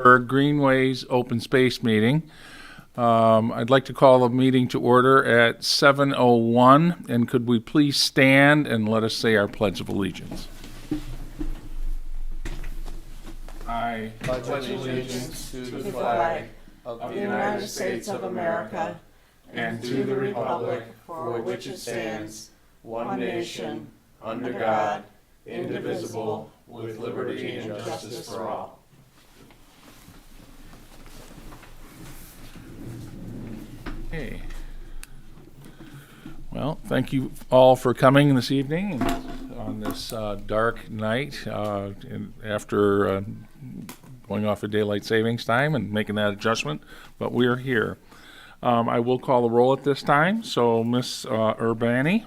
for Greenways open space meeting. I'd like to call the meeting to order at 7:01, and could we please stand and let us say our Pledge of Allegiance? I pledge allegiance to the flag of the United States of America and to the republic for which it stands, one nation, under God, indivisible, with liberty and justice for all. Okay. Well, thank you all for coming this evening on this dark night after going off of daylight savings time and making that adjustment, but we're here. I will call the roll at this time. So Miss Urbani?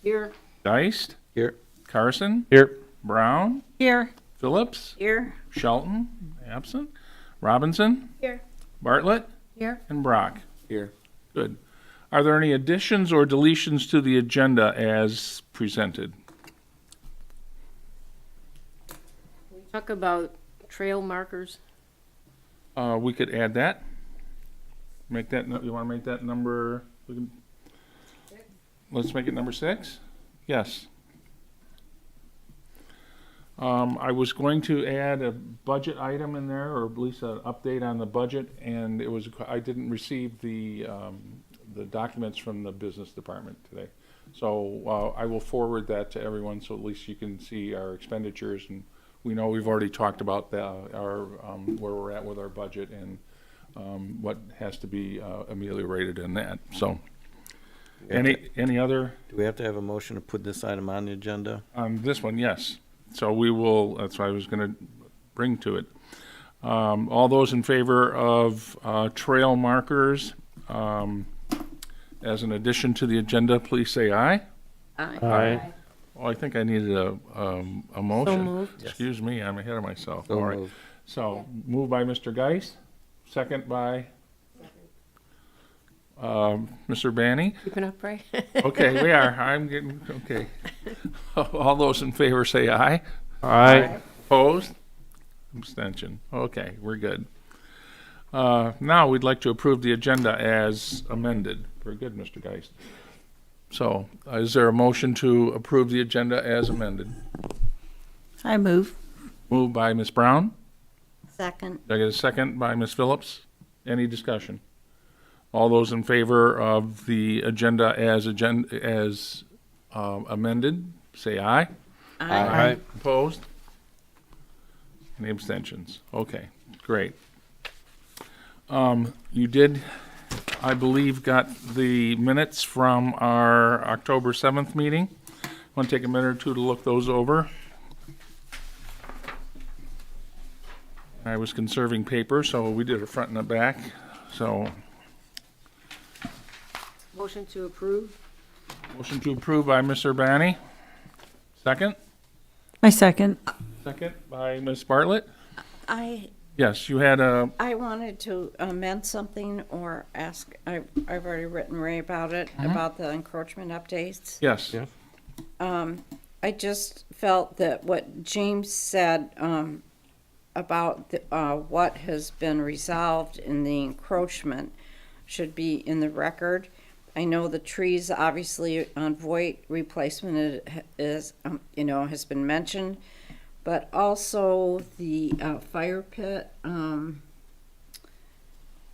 Here. Geist? Here. Carson? Here. Brown? Here. Phillips? Here. Shelton? Absent. Robinson? Here. Bartlett? Here. And Brock? Here. Good. Are there any additions or deletions to the agenda as presented? We talk about trail markers. We could add that. Make that, you want to make that number, let's make it number 6? Yes. I was going to add a budget item in there, or at least an update on the budget, and I didn't receive the documents from the business department today. So I will forward that to everyone, so at least you can see our expenditures, and we know we've already talked about where we're at with our budget and what has to be ameliorated in that. So any other? Do we have to have a motion to put this item on the agenda? On this one, yes. So we will, that's what I was going to bring to it. All those in favor of trail markers as an addition to the agenda, please say aye. Aye. Aye. Oh, I think I needed a motion. So moved. Excuse me, I'm ahead of myself. So All right. moved. So moved by Mr. Geist, second by Mr. Banny. Keeping up, right? Okay, we are. I'm getting, okay. All those in favor say aye. Aye. Opposed? Abstention. Okay, we're good. Now we'd like to approve the agenda as amended. Very good, Mr. Geist. So is there a motion to approve the agenda as amended? I move. Moved by Ms. Brown. Second. I get a second by Ms. Phillips. Any discussion? All those in favor of the agenda as amended, say aye. Aye. Opposed? Any abstentions? Okay, great. You did, I believe, got the minutes from our October 7th meeting. Want to take a minute or two to look those over? I was conserving paper, so we did a front and a back. So, Motion to approve. motion to approve by Ms. Urbani. Second? I second. Second by Ms. Bartlett. I Yes, you had a, wanted to amend something or ask, I've already written Ray about it, about the encroachment updates. yes. Yeah. I just felt that what James said about what has been resolved in the encroachment should be in the record. I know the trees, obviously, on Voight replacement is has been mentioned, but also the fire pit on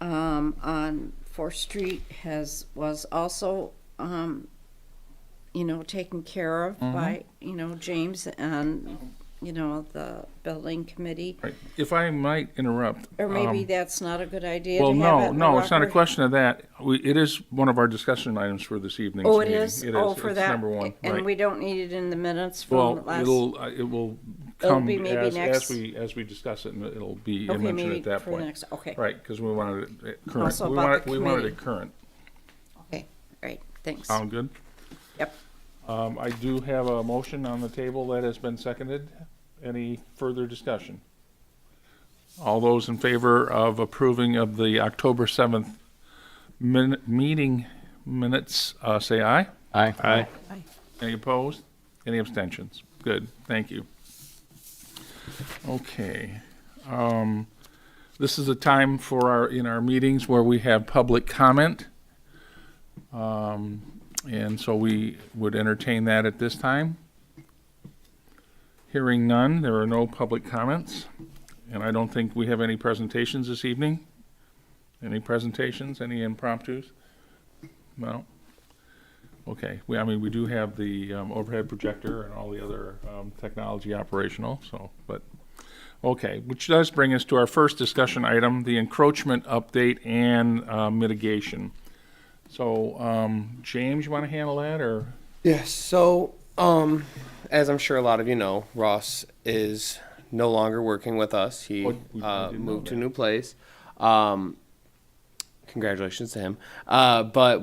4th Street was also taken care of by James and the building committee. Right. If I might interrupt. Or maybe that's not a good idea Well, to have it in the no, it's not a record? question of that. It is one of our discussion items for this evening's Oh, it meeting. is? It Oh, is. for It's that. number one, And right. we don't need it in the minutes from Well, last. it will come be maybe as next- we discuss it, and it'll be Okay, mentioned maybe at that for the point. next, okay. Right, because we wanted it current. Also We about wanted the we wanted it committee. current. Okay, great, thanks. Sound good? Yep. I do have a motion on the table that has been seconded. Any further discussion? All those in favor of approving of the October 7th meeting minutes, say aye. Aye. Aye. Any opposed? Any abstentions? Good, thank you. Okay. This is a time in our meetings where we have public comment. And so we would entertain that at this time. Hearing none, there are no public comments. And I don't think we have any presentations this evening. Any presentations, any impromptus? No? Okay, we do have the overhead projector and all the other technology operational, so, but, okay, which does bring us to our first discussion item, the encroachment update and mitigation. So, James, you want to handle that, or? Yes. So, as I'm sure a lot of you know, Ross is no longer working with us. He Oh, I didn't know moved to a that. new place. Congratulations to him. But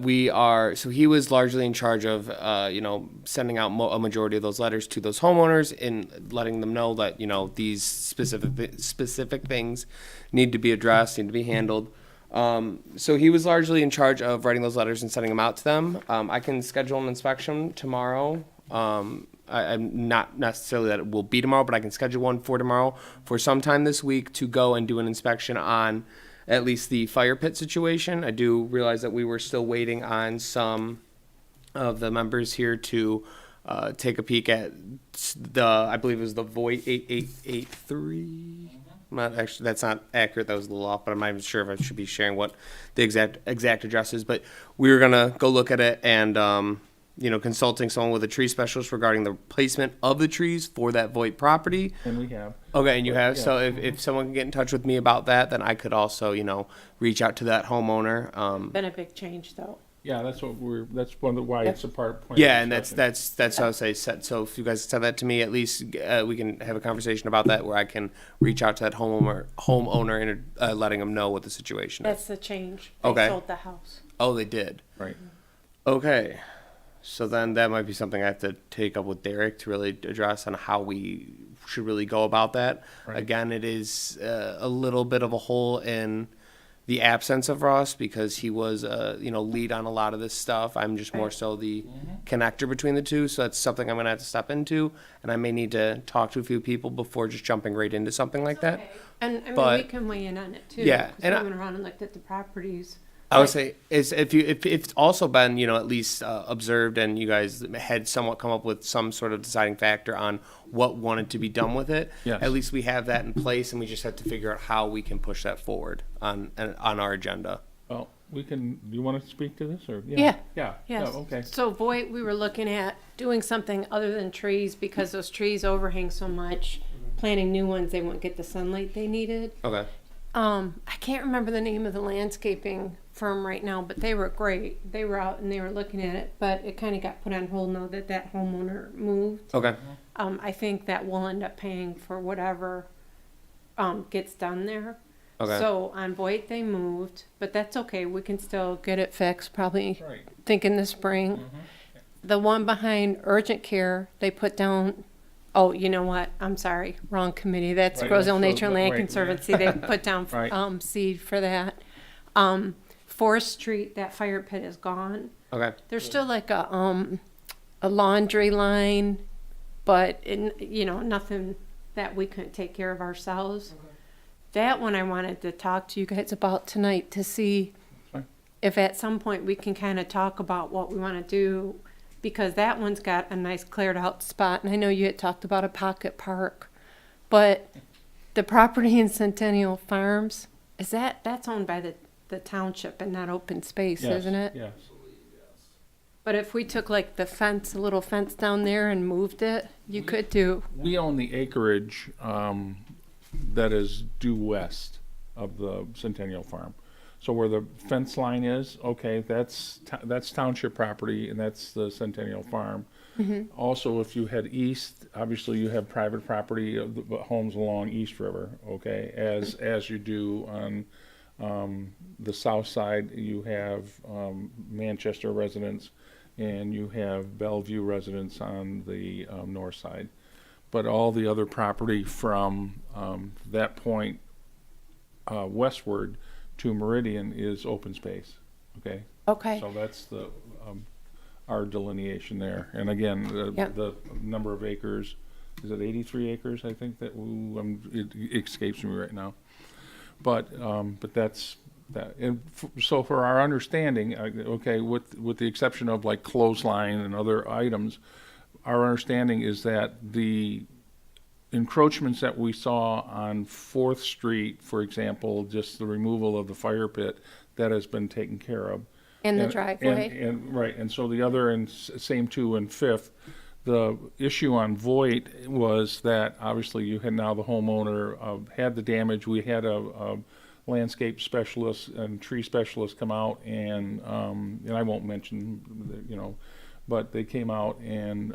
so he was largely in charge of, sending out a majority of those letters to those homeowners and letting them know that, these specific things need to be addressed, need to be handled. So he was largely in charge of writing those letters and sending them out to them. I can schedule an inspection tomorrow. I'm not necessarily that it will be tomorrow, but I can schedule one for tomorrow for sometime this week to go and do an inspection on at least the fire pit situation. I do realize that we were still waiting on some of the members here to take a peek at I believe it was the Voight 8883. That's not accurate. That was a little off, but I'm not even sure if I should be sharing what the exact address is. But we were gonna go look at it and consulting someone with a tree specialist regarding the placement of the trees for that Voight property. And we have. Okay, and you have. Yeah. So if someone can get in touch with me about that, then I could also, reach out to that homeowner. Been a big change, though. Yeah, that's that's one of the, why it's a point of Yeah, and discussion. that's how I say set. So if you guys send that to me, at least we can have a conversation about that, where I can reach out to that homeowner and letting them know what the situation is. That's the change. They Okay. sold the house. Oh, they did. Right. Okay. So then that might be something I have to take up with Derek to really address on how we should really go about that. Right. Again, it is a little bit of a hole in the absence of Ross because he was, lead on a lot of this stuff. I'm just more so the connector between the two. So that's something I'm going to have to step into. And I may need to talk to a few people before just jumping right into something like that. And, I mean, But- we can weigh in on it, too. Yeah, 'cause and we I- went around and looked at the properties. I would say is if it's also been at least observed and you guys had somewhat come up with some sort of deciding factor on what wanted to be done with it. Yes. At least we have that in place and we just have to figure out how we can push that forward on our agenda. Well, we can, do you want to speak to this, or? Yeah. Yeah, Yes. okay. So Voight, we were looking at doing something other than trees because those trees overhang so much. Planting new ones, they won't get the sunlight they needed. Okay. I can't remember the name of the landscaping firm right now, but they were great. They were out and they were looking at it, but it kind of got put on hold now that that homeowner moved. Okay. I think that we'll end up paying for whatever gets done there. Okay. So on Voight, they moved, but that's okay. We can still get it fixed, probably Right. think in the spring. The one behind urgent care, they put down, oh, you know what? I'm sorry, wrong committee. That's Right, Roselle so- Nature and Land right. Conservancy. They put down Right. seed for that. Forest Street, that fire pit is gone. Okay. There's still like a laundry line, but nothing that we couldn't take care of ourselves. That one I wanted to talk to you guys about tonight to see Fine. if at some point we can kind of talk about what we want to do, because that one's got a nice cleared out spot, and I know you had talked about a pocket park, but the property in Centennial Farms, that's owned by the township and not open space, Yes, isn't it? Yes. But if we took like the fence, a little fence down there and moved it, you could do. We own the acreage that is due west of the Centennial Farm. So where the fence line is, okay, that's township property, and that's the Centennial Farm. Also, if you head east, obviously you have private property of the homes along East River, okay? As you do on the south side, you have Manchester residents, and you have Bellevue residents on the north side. But all the other property from that point westward to Meridian is open space, okay? Okay. So that's the our delineation there. And again, Yep. the number of acres, is it 83 acres, I think, that it escapes me right now. But that's that. And so for our understanding, okay, with the exception of like clothesline and other items, our understanding is that the encroachments that we saw on 4th Street, for example, just the removal of the fire pit, that has been taken care of. In the And- driveway. And right, and so the other, and same too in Fifth, the issue on Voight was that obviously you had now the homeowner had the damage. We had a landscape specialist and tree specialist come out and I won't mention, but they came out and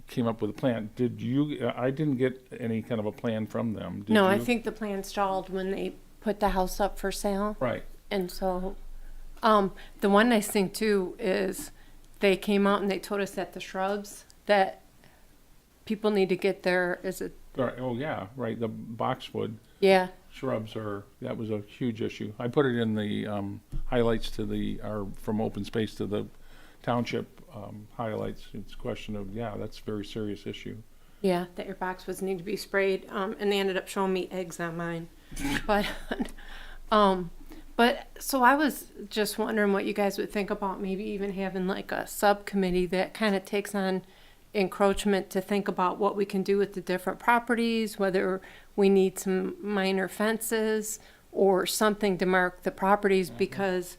came up with a plan. Did you, I didn't get any kind of a plan from them. Did No, I you? think the plan stalled when they put the house up for sale. Right. And so, the one nice thing too is they came out and they told us that the shrubs that people need to get their, is it, Right. Oh, yeah, right, the boxwood yeah, shrubs that was a huge issue. I put it in the highlights to from open space to the township highlights. It's a question of, that's a very serious issue. yeah, that your boxwoods need to be sprayed. And they ended up showing me eggs on mine. But so I was just wondering what you guys would think about maybe even having like a subcommittee that kind of takes on encroachment to think about what we can do with the different properties, whether we need some minor fences or something to mark the properties, because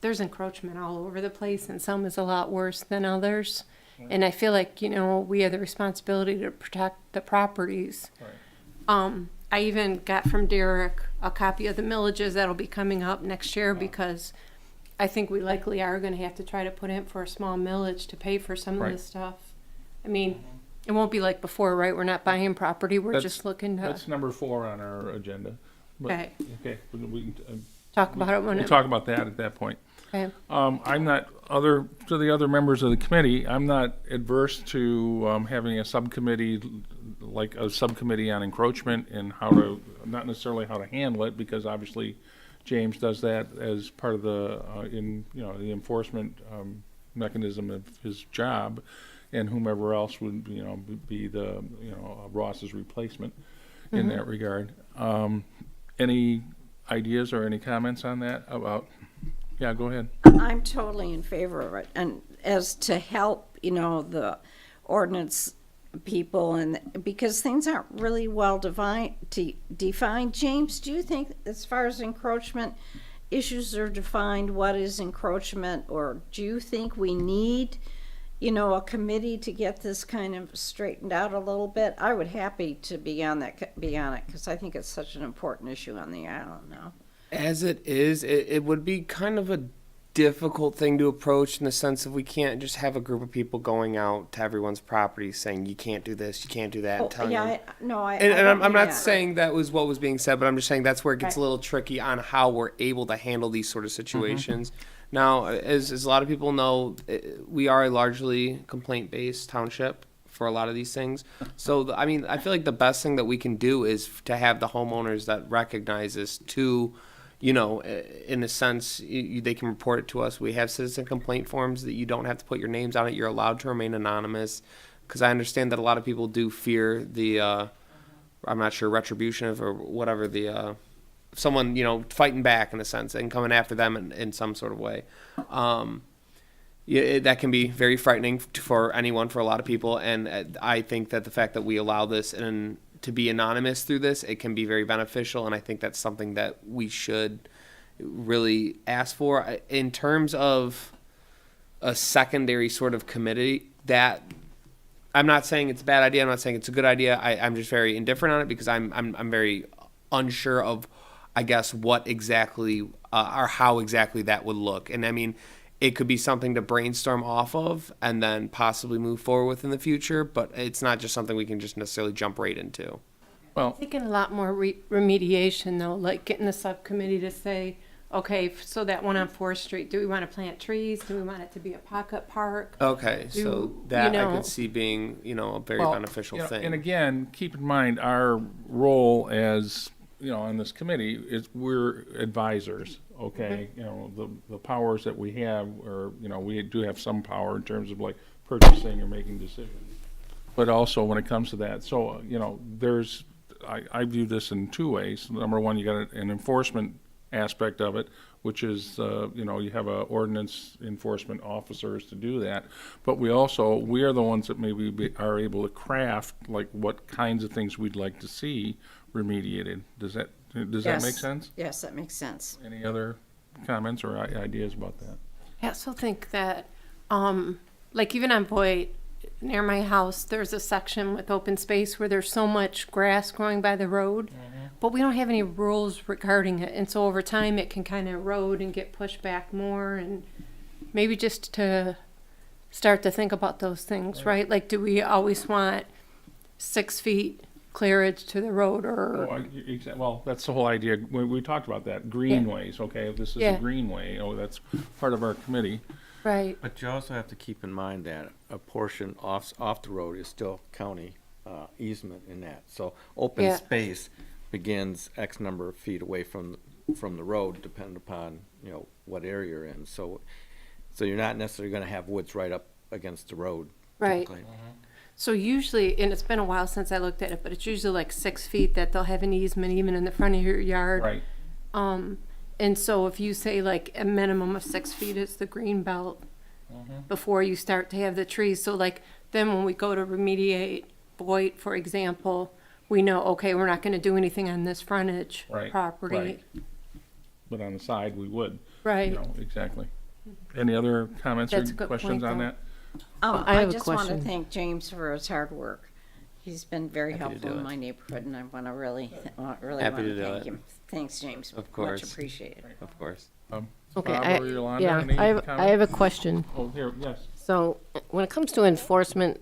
there's encroachment all over the place and some is a lot worse than others. And I feel like, we have the responsibility to protect the properties. Right. I even got from Derek a copy of the millages that'll be coming up next year, because I think we likely are gonna have to try to put in for a small millage to pay for some of Right. this stuff. I mean, it won't be like before, right? We're not buying property, we're That's- just looking to That's number 4 on our agenda. But- Okay. Okay, we can talk about it when we'll it, talk about that at that point. okay. I'm not, to the other members of the committee, I'm not adverse to having a subcommittee, like a subcommittee on encroachment and how to, not necessarily how to handle it, because obviously James does that as part of the, the enforcement mechanism of his job, and whomever else would, be the, Ross's replacement in that regard. Any ideas or any comments on that about? Yeah, go ahead. I'm totally in favor of it. And as to help, the ordinance people, and because things aren't really well defined, James, do you think as far as encroachment issues are defined, what is encroachment, or do you think we need, a committee to get this kind of straightened out a little bit? I would happy to be on it, because I think it's such an important issue on the island now. As it is, it would be kind of a difficult thing to approach, in the sense of we can't just have a group of people going out to everyone's property saying you can't do this, you can't do that, and telling them. And I'm not saying that was what was being said, but I'm just saying that's where it gets Right. a little tricky on how we're able to handle these sort of situations. Now, as a lot of people know, we are a largely complaint-based township for a lot of these things. So, I feel like the best thing that we can do is to have the homeowners that recognize this to, in a sense, they can report it to us. We have citizen complaint forms that you don't have to put your names on it. You're allowed to remain anonymous, because I understand that a lot of people do fear the, I'm not sure, retribution of, or whatever, the, someone, fighting back in a sense and coming after them in some sort of way. That can be very frightening for anyone, for a lot of people. And I think that the fact that we allow this and to be anonymous through this, it can be very beneficial. And I think that's something that we should really ask for. In terms of a secondary sort of committee, that I'm not saying it's a bad idea. I'm not saying it's a good idea. I'm just very indifferent on it, because I'm very unsure of, I guess, what exactly or how exactly that would look. And it could be something to brainstorm off of and then possibly move forward with in the future, but it's not just something we can just necessarily jump right into. Well, Thinking a lot more remediation though, like getting the subcommittee to say, okay, so that one on 4th Street, do we want to plant trees? Do we want it to be a pocket park? Okay, so Do- that you I know- could see being, a very well, beneficial thing. And again, keep in mind, our role as, on this committee is we're advisors, okay? The powers that we have are, we do have some power in terms of like purchasing or making decisions. But also when it comes to that, so, there's I view this in two ways. Number one, you got an enforcement aspect of it, which is, you have a ordinance enforcement officers to do that. But we are the ones that maybe are able to craft, like, what kinds of things we'd like to see remediated. Does that make sense? Yes, that makes sense. Any other comments or ideas about that? I also think that, like even on Boyd, near my house, there's a section with open space where there's so much grass growing by the road, but we don't have any rules regarding it. And so over time, it can kind of erode and get pushed back more. And maybe just to start to think about those things, right? Like, do we always want 6 feet clearage to the road or? Well, that's the whole idea. We talked about that. Greenways, okay? If this is Yeah. a greenway, that's part of our committee. Right. But you also have to keep in mind that a portion off the road is still county easement in that. So open Yeah. space begins X number of feet away from the road, depending upon, what area you're in. So you're not necessarily gonna have woods right up against the road. Right. typically. So usually, and it's been a while since I looked at it, but it's usually like 6 feet that they'll have an easement even in the front of your yard. Right. And so if you say like a minimum of 6 feet is the green belt before you start to have the trees. So like then when we go to remediate Boyd, for example, we know, okay, we're not gonna do anything on this frontage Right, property. right. But on the side, we would. Right. Exactly. Any other comments That's a or good questions point, on though. that? I I have a just want to question. thank James for his hard work. He's been very Happy to helpful do in it. my neighborhood, and I want to really Happy want to to do thank it. him. Thanks, James. Of course. Much appreciated. Of course. Okay, Bob or Yolanda, yeah, any I have a comments? question. Oh, here, yes. So, when it comes to enforcement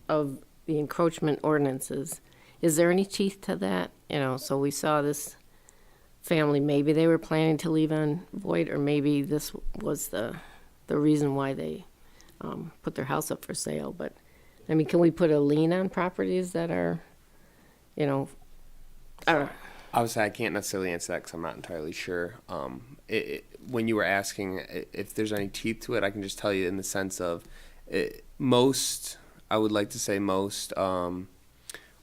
of the encroachment ordinances, is there any teeth to that? So we saw this family, maybe they were planning to leave on Void, or maybe this was the reason why they put their house up for sale. But, I mean, can we put a lien on properties that are, I don't know. Obviously, I can't necessarily answer that because I'm not entirely sure. When you were asking if there's any teeth to it, I can just tell you in the sense of most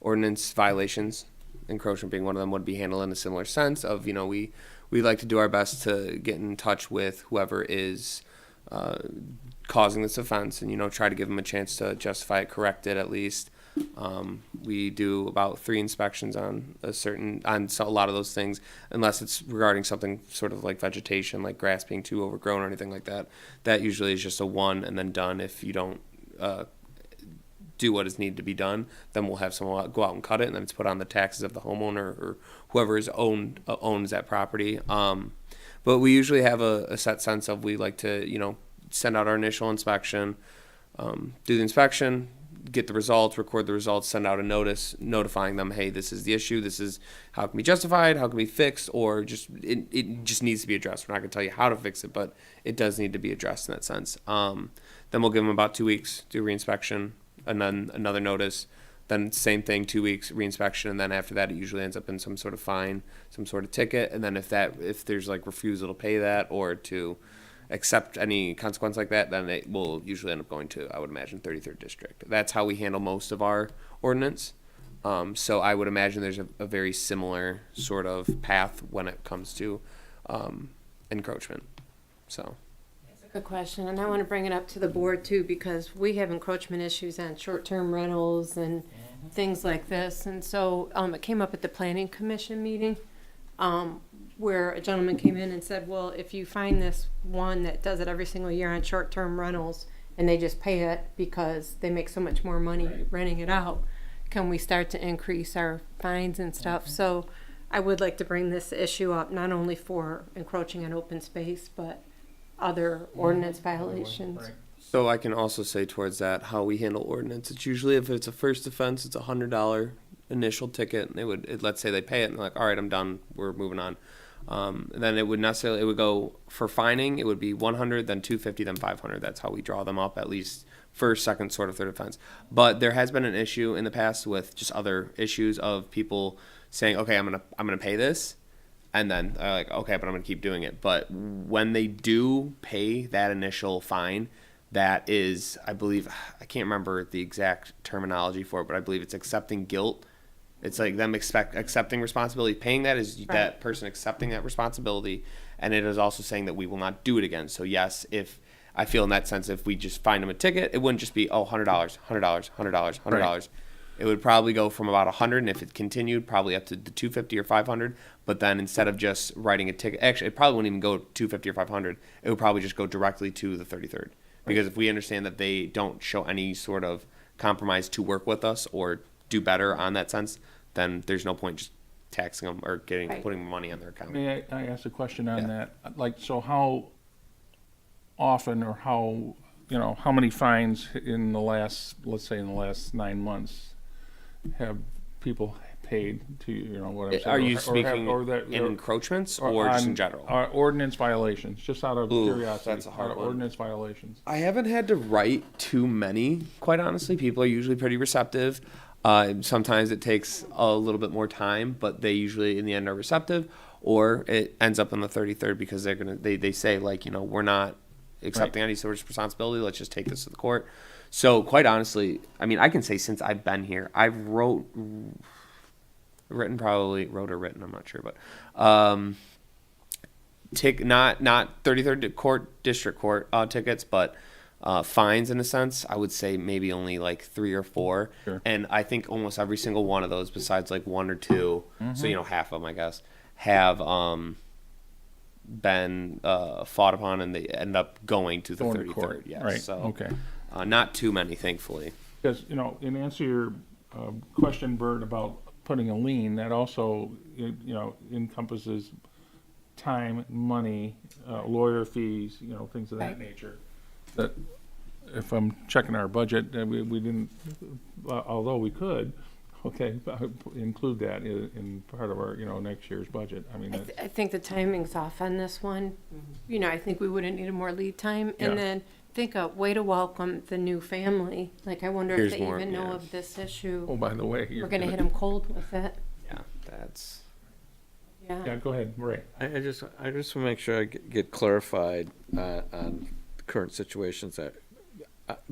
ordinance violations, encroachment being one of them, would be handled in a similar sense of, we like to do our best to get in touch with whoever is causing this offense and, try to give them a chance to justify it, correct it at least. We do about 3 inspections on a lot of those things, unless it's regarding something sort of like vegetation, like grass being too overgrown or anything like that. That usually is just a 1 and then done. If you don't do what is needed to be done, then we'll have someone go out and cut it, and then it's put on the taxes of the homeowner or whoever owns that property. But we usually have a set sense of, we like to send out our initial inspection, do the inspection, get the results, record the results, send out a notice notifying them, hey, this is the issue, this is how it can be justified, how it can be fixed, or just it just needs to be addressed. We're not going to tell you how to fix it, but it does need to be addressed in that sense. Then we'll give them about 2 weeks, do reinspection, and then another notice, then same thing, 2 weeks reinspection, and then after that it usually ends up in some sort of fine, some sort of ticket, and then if there's like refusal to pay that or to accept any consequence like that, then it will usually end up going to, I would imagine, 33rd District. That's how we handle most of our ordinance. So I would imagine there's a very similar sort of path when it comes to encroachment. So. Good question, and I want to bring it up to the board too, because we have encroachment issues on short-term rentals and things like this. And so it came up at the planning commission meeting, where a gentleman came in and said, well, if you find this one that does it every single year on short-term rentals and they just pay it because they make so much more money renting it out, can we start to increase our fines and stuff? So I would like to bring this issue up, not only for encroaching on open space, but other ordinance violations. Right. So I can also say towards that how we handle ordinance. It's usually, if it's a first offense, it's $100 initial ticket. And let's say they pay it and they're like, all right, I'm done, we're moving on. Then it would go for fining. It would be 100, then 250, then 500. That's how we draw them up, at least first, second, sort of third offense. But there has been an issue in the past with just other issues of people saying, okay, I'm gonna pay this. And then they're like, okay, but I'm going to keep doing it. But when they do pay that initial fine, that is, I believe, I can't remember the exact terminology for it, but I believe it's accepting guilt It's like them accepting responsibility. Paying that is that person accepting that responsibility, and it is also saying that we will not do it again. So yes, if I feel in that sense, if we just find them a ticket, it wouldn't just be $100, $100, $100, $100. It would probably go from about 100, and if it continued, probably up to the 250 or 500. But then instead of just writing a ticket, actually, it probably wouldn't even go 250 or 500. It would probably just go directly to the 33rd, because if we understand that they don't show any sort of compromise to work with us or do better on that sense, then there's no point just taxing them or putting money on their account. May I ask a question on that? Like, so how often or how, how many fines in the last, let's say in the last 9 months have people paid to, what I'm saying? Are you Or speaking that- in encroachments or just in on, general? Ordinance violations, just out of curiosity. that's a hard one. Ordinance violations. I haven't had to write too many, quite honestly. People are usually pretty receptive. Sometimes it takes a little bit more time, but they usually in the end are receptive, or it ends up on the 33rd because they say like, we're not accepting any sort of responsibility. Let's just take this to the court. So quite honestly, I mean, I can say since I've been here, I've written, I'm not sure, but, not 33rd court, district court, tickets, but, fines in a sense. I would say maybe only like 3 or 4. Sure. And I think almost every single one of those, besides like 1 or 2, so, half of them, I guess, have, been, fought upon, and they end up going to the Going to 33rd. court. Yes. Right, So, okay. not too many, thankfully. Because, in answer to your question, Bert, about putting a lien, that also, encompasses time, money, lawyer fees, things of that nature. That if I'm checking our budget, we didn't, although we could, include that in part of our, next year's budget. I mean, I think the timing's off on this one. I think we wouldn't need more lead time. And Yeah. then think a way to welcome the new family. Like, I wonder Here's if they more, even know yeah. of this issue. oh, by the way, We're gonna hit them cold with it. Yeah, that's. Yeah, go ahead, Ray. I just want to make sure I get clarified on the current situations that,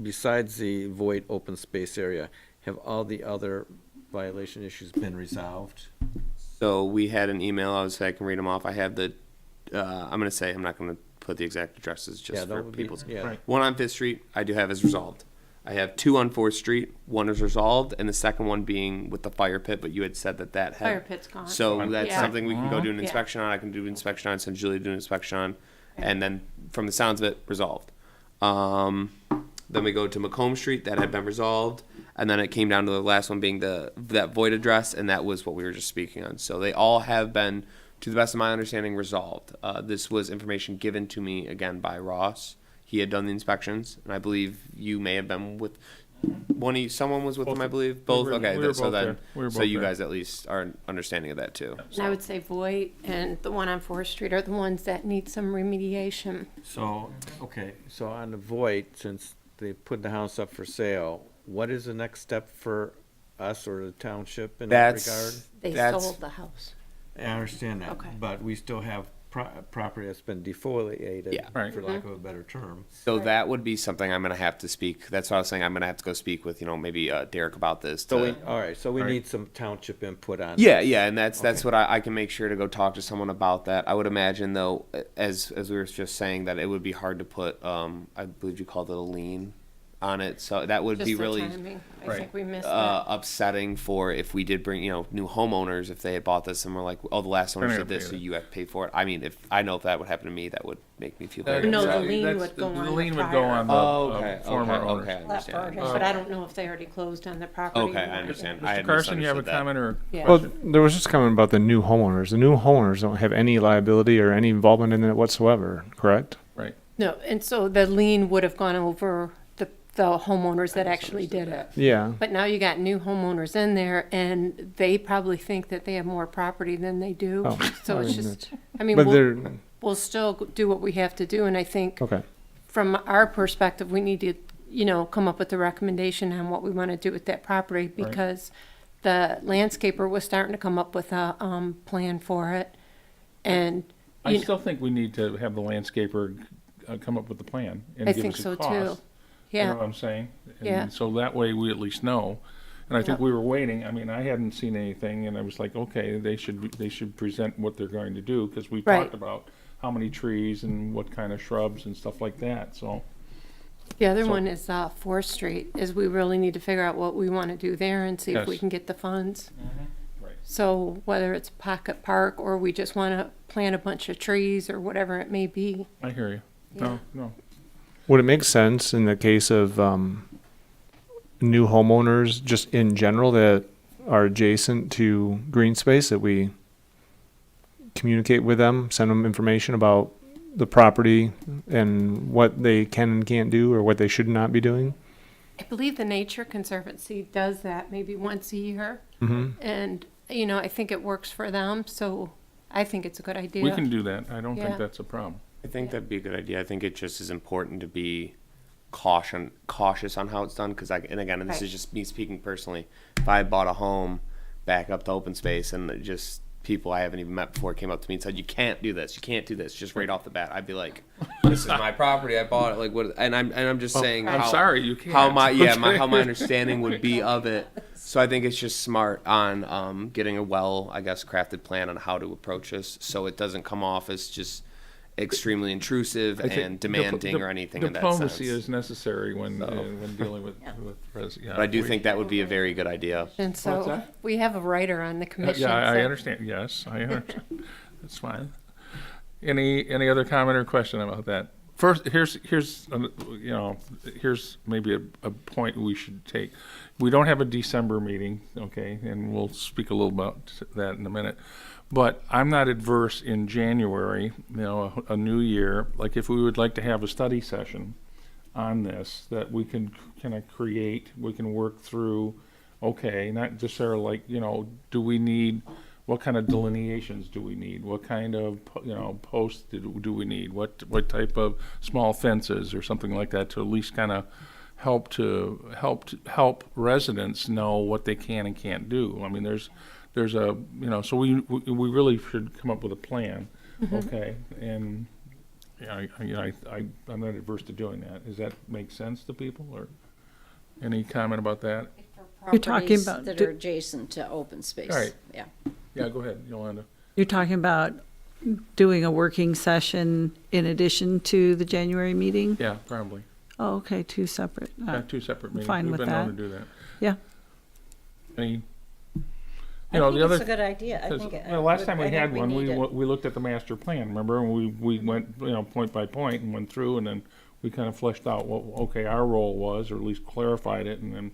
besides the void open space area, have all the other violation issues been resolved? So we had an email. I can read them off. I have the. I'm going to say I'm not going to put the exact addresses just for people's. Yeah. Right. One on 5th Street I do have is resolved. I have 2 on 4th Street. One is resolved, and the second one being with the fire pit. But you had said that had. Fire pit's gone. So that's Yeah. something we can go do an Yeah. inspection on. I can do an inspection on. Send Julie to do an inspection on, and then from the sounds of it, resolved. Then we go to Macomb Street, that had been resolved, and then it came down to the last one being that void address, and that was what we were just speaking on. So they all have been, to the best of my understanding, resolved. This was information given to me again by Ross. He had done the inspections, and I believe you may have been with someone was with him, I believe. Both. We were Okay, both so then, there. We were so both you there. guys at least are understanding of that too. And I would say Voight and the one on 4th Street are the ones that need some remediation. So, okay, so on the void, since they put the house up for sale, what is the next step for us or the township in that regard? They That's- sold the house. I understand that, Okay. but we still have property that's been defoliated, Yeah. Right. for lack of a better term. So that would be something I'm going to have to speak. That's what I was saying. I'm going to have to go speak with, maybe Derek about this. So to- all right, so we Right. need some township input on. Yeah, and that's what I can make sure to go talk to someone about that. I would imagine though, as we were just saying, that it would be hard to put. I believe you called it a lien on it, so that would Just be the really timing. I Right. think we missed that. upsetting for if we did bring new homeowners, if they had bought this and were like, oh, the last owners They're did gonna this, pay so it. you have to pay for it. I mean, if that would happen to me, that would make me feel very No, the upset. lien That's- would go on The the lien would prior. go on the Oh, okay, former okay, owners. okay, I understand. But I don't know if they already closed on the property. Okay, I or- understand. I Mr. had Carson, you have a misunderstood that. comment or? Yeah. Well, there was just a comment about the new homeowners. The new homeowners don't have any liability or any involvement in it whatsoever, correct? Right. No, and so the lien would have gone over the homeowners that actually did it. Yeah. But now you got new homeowners in there, and they probably think that they have more property than they do. Oh, So I it's mean, just, I mean, But we'll still do what we have to do, and I think okay. from our perspective, we need to, come up with a recommendation on what we want to do with that property, because the landscaper was starting to come up with a, plan for it, and, I still think we need to have the landscaper come up with the plan and I give think us a so too. cost. You know what Yeah, I'm saying? Yeah. And so that way we at least know. And I think we were waiting, I mean, I hadn't seen anything, and I was like, okay, they should present what they're going to do, because we Right. talked about how many trees and what kind of shrubs and stuff like that, so. The other So- one is 4th Street, is we really need to figure out what we want to do there and see if we Yes. can get the funds. Right. So whether it's pocket park or we just want to plant a bunch of trees or whatever it may be. I hear you. No. Would it make sense in the case of new homeowners, just in general, that are adjacent to green space, that we communicate with them, send them information about the property and what they can and can't do, or what they should not be doing? I believe the Nature Conservancy does that maybe once a year. And, you know, I think it works for them, so I think it's a good idea. We can do that. I don't Yeah. think that's a problem. I think that'd be a good idea. I think it just is important to be cautious on how it's done. Because and again, and this Right. is just me speaking personally. If I bought a home back up to open space and it just people I haven't even met before came up to me and said, "You can't do this. You can't do this," just right off the bat, I'd be like, "This is my property. I bought it." Like what? And I'm just saying. I'm how, sorry, you can't. How my understanding would be of it. So I think it's just smart on getting a crafted plan on how to approach this, so it doesn't come off as just extremely intrusive I think and demanding or anything in that Diplomacy sense. is necessary when dealing with But I do think that would be a very good idea. And What's so that? we have a writer on the commission. Yeah, I so- understand. Yes, I understand. That's fine. Any other comment or question about that? First, here's maybe a point we should take. We don't have a December meeting, okay, and we'll speak a little about that in a minute. But I'm not adverse in January, a new year, like if we would like to have a study session on this, that we can kind of we can work through, okay, not necessarily like, do we need, what kind of delineations do we need? What kind of, posts do we need? What type of small fences or something like that, to at least kind of help residents know what they can and can't do. I mean, there's a, so we really should come up with a plan, okay? And I'm not adverse to doing that. Does that make sense to people, or any comment about that? You're talking Properties about that are adjacent to open space. Right. Yeah. Yeah, go ahead, Yolanda. You're talking about doing a working session in addition to the January meeting? Yeah, probably. Oh, okay, two separate. Yeah, two separate meetings. fine We've with been known that. to do that. Yeah. Any, I the think other. it's a good idea. I Because, think well, last time I we think had one, need it. we looked at the master plan, remember? And we went, point by point and went through, and then we kind of fleshed out what, okay, our role was, or at least clarified it, and then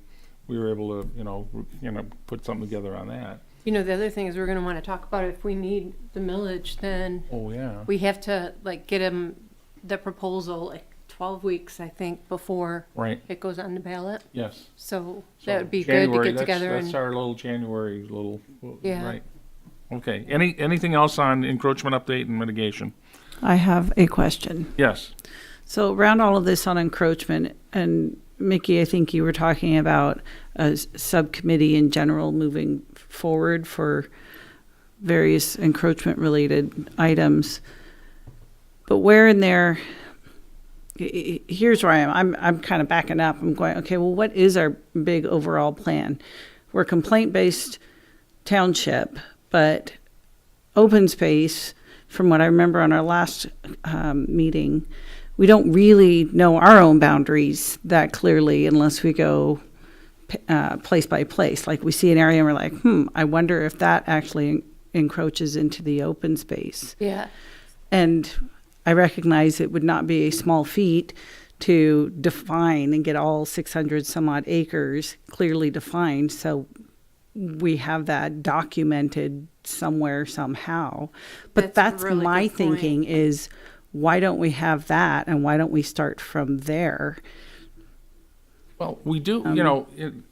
we were able to, put something together on that. The other thing is we're going to want to talk about if we need the millage, then Oh, yeah. we have to get them the proposal 12 weeks, I think, before Right, it goes on the ballot. yes. So So that would be good to January, get together That's and our little January Yeah. right. Okay, anything else on encroachment update and mitigation? I have a question. Yes, So around all of this on encroachment, and Mickey, I think you were talking about a subcommittee in general moving forward for various encroachment related items. But where in there, here's where I am. I'm kind of backing up. I'm going, okay, well, what is our big overall plan? We're a complaint-based township, but open space, from what I remember on our last meeting, we don't really know our own boundaries that clearly unless we go place by place. Like we see an area and we're like, I wonder if that actually encroaches into the open space. yeah. And I recognize it would not be a small feat to define and get all 600 some odd acres clearly defined. So we have that documented somewhere, somehow. But That's that's a really my good point. thinking is, why don't we have that, and why don't we start from there? well, we do,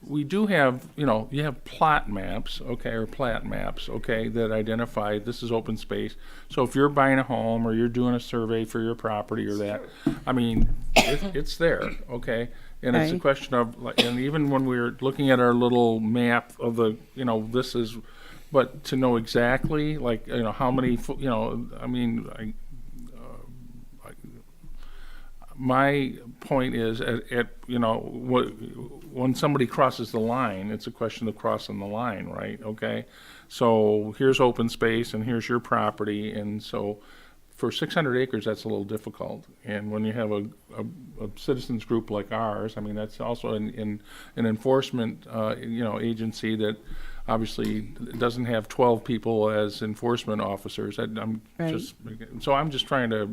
we do have, you have plot maps, okay, or plat maps, okay, that identify this is open space. So if you're buying a home or you're doing a survey for your property or that, I mean, it's there, okay? And it's a Right. question of, and even when we're looking at our little map of the, this is, but to know exactly, how many, I mean, my point is, when somebody crosses the line, it's a question of crossing the line, right? Okay, so here's open space and here's your property, and so for 600 acres, that's a little difficult. And when you have a citizens group like ours, I mean, that's also an enforcement, agency that obviously doesn't have 12 people as enforcement officers. I'm Right. just trying to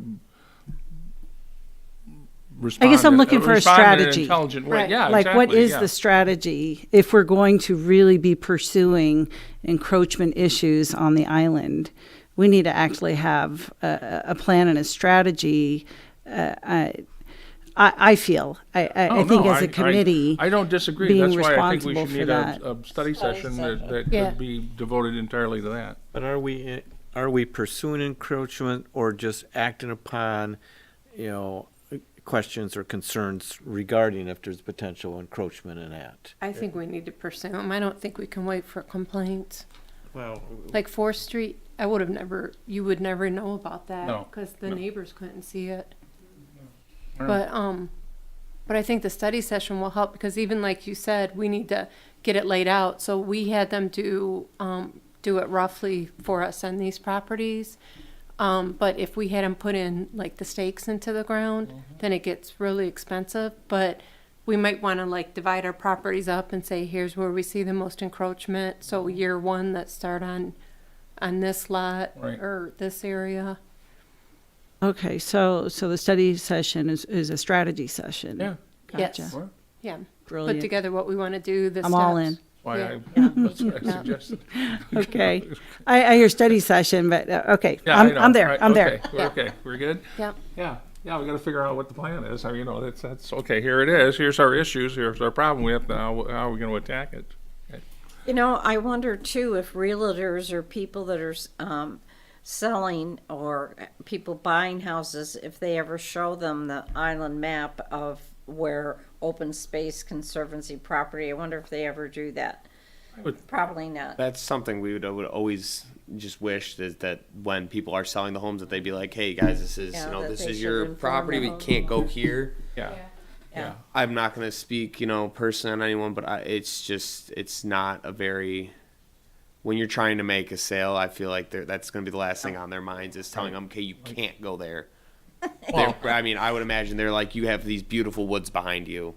I guess I'm looking for a respond in an strategy. intelligent way. Right. Yeah, Like, what exactly, is yeah. the strategy if we're going to really be pursuing encroachment issues on the island? We need to actually have a plan and a strategy. I feel, I think as a committee, I don't disagree. being That's why I think we responsible should for need that. a study session that Yeah. could be devoted entirely to that. But are we pursuing encroachment or just acting upon, questions or concerns regarding if there's potential encroachment in that? I think we need to pursue them. I don't think we can wait for complaints. Well, Like 4th Street, you would never know about that. No, Because the no. neighbors couldn't see it. No. But I think the study session will help, because even like you said, we need to get it laid out. So we had them do it roughly for us on these properties. But if we had them put in like the stakes into the ground, then it gets really expensive. But we might want to like divide our properties up and say, here's where we see the most encroachment. So year 1, let's start on this lot Right. or this area. okay, so the study session is a strategy session. Yeah. Gotcha. Yes. Yeah. Put Brilliant. together what we want to do, the I'm all steps. in. Why Yeah. that's what I Yeah. suggested. Okay. I hear study session, but, okay, Yeah, I know. I'm there, Right, I'm there. okay, we're okay, we're good? Yep. Yeah, we gotta figure out what the plan is. That's, okay, here it is, here's our issues, here's our problem, we have to, how are we gonna attack it? I wonder too if realtors or people that are selling or people buying houses, if they ever show them the island map of where open space conservancy property, I wonder if they ever do that. would- Probably not. That's something we would always just wish is that when people are selling the homes that they'd be like, hey guys, this is Yeah, that this they is should your inform property. the We can't go here. Yeah, Yeah. I'm not going to speak, personally on anyone, but it's not a very, when you're trying to make a sale, I feel like that's going to be the last thing on their minds is telling them, okay, you can't go there. Well- I would imagine they're like, you have these beautiful woods behind you.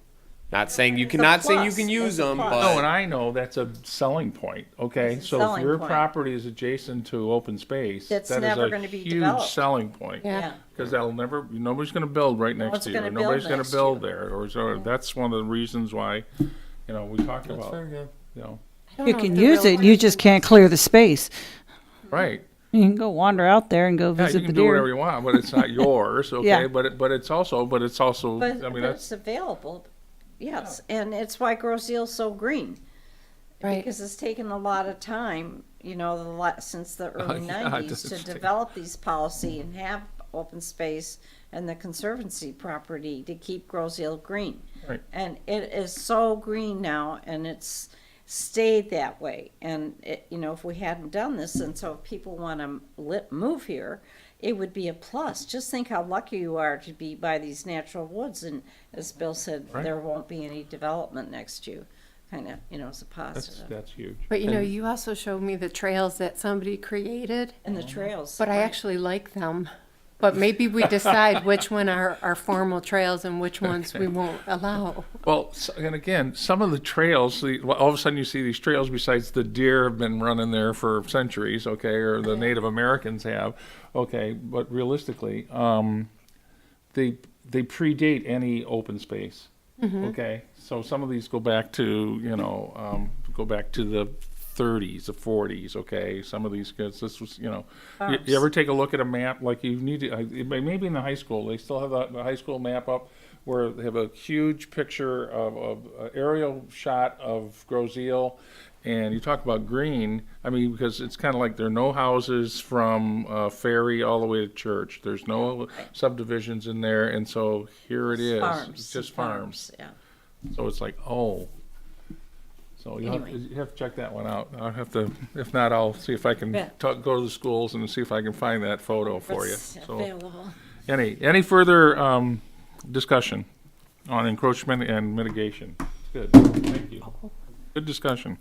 Not saying you It's a cannot saying you plus. can use It's a them, plus. but No, and I know that's a selling point, okay? It's a So if selling your point. property is adjacent to open space, that That's is never a gonna be huge developed. selling point. Yeah. Because nobody's gonna build right next one's to you, gonna or build nobody's gonna next to build you. there, or so, that's one of the reasons why, we talked about, I don't You know can if the use it, realtors- you just can't clear the space. right. You can go wander out there and go Yeah, visit you the can do whatever deer. you want, but it's not yours, okay? Yeah. But it's also, But, I mean, but that's, it's available, yes, and it's why GROSSE's so green. Right. Because it's taken a lot of time, since the early yeah, it 90s does to take- develop these policy and have open space and the conservancy property to keep GROSSE green. Right. And it is so green now, and it's stayed that way. And if we hadn't done this, and so if people want to move here, it would be a plus. Just think how lucky you are to be by these natural woods, and as Bill said, Right. there won't be any development next to you. Kind of, it's a positive. that's huge. But you also showed me the trails that somebody created, And the trails. but I right. actually like them. But maybe we decide which one are formal trails and which ones we won't allow. Well, and again, some of the trails, all of a sudden you see these trails besides the deer have been running there for centuries, okay, or the Native Americans have, okay, but realistically, they predate any open space, okay? So some of these go back to, the 30s, the 40s, okay? Some of these kids, this was, you ever take a look at a map, like you need to, maybe in the high school, they still have the high school map up where they have a huge picture of aerial shot of GROSSE, and you talk about green, because it's kind of like there are no houses from Ferry all the way to Church. There's no subdivisions in there, and so here it is. Farms, It's just farms. Yeah. So it's like, oh. So you Anyway. have to check that one out. I'll have to, if not, I'll see if I can Yeah. go to the schools and see if I can find that photo for you. It's So available. any further discussion on encroachment and mitigation. Good, thank you. Good discussion.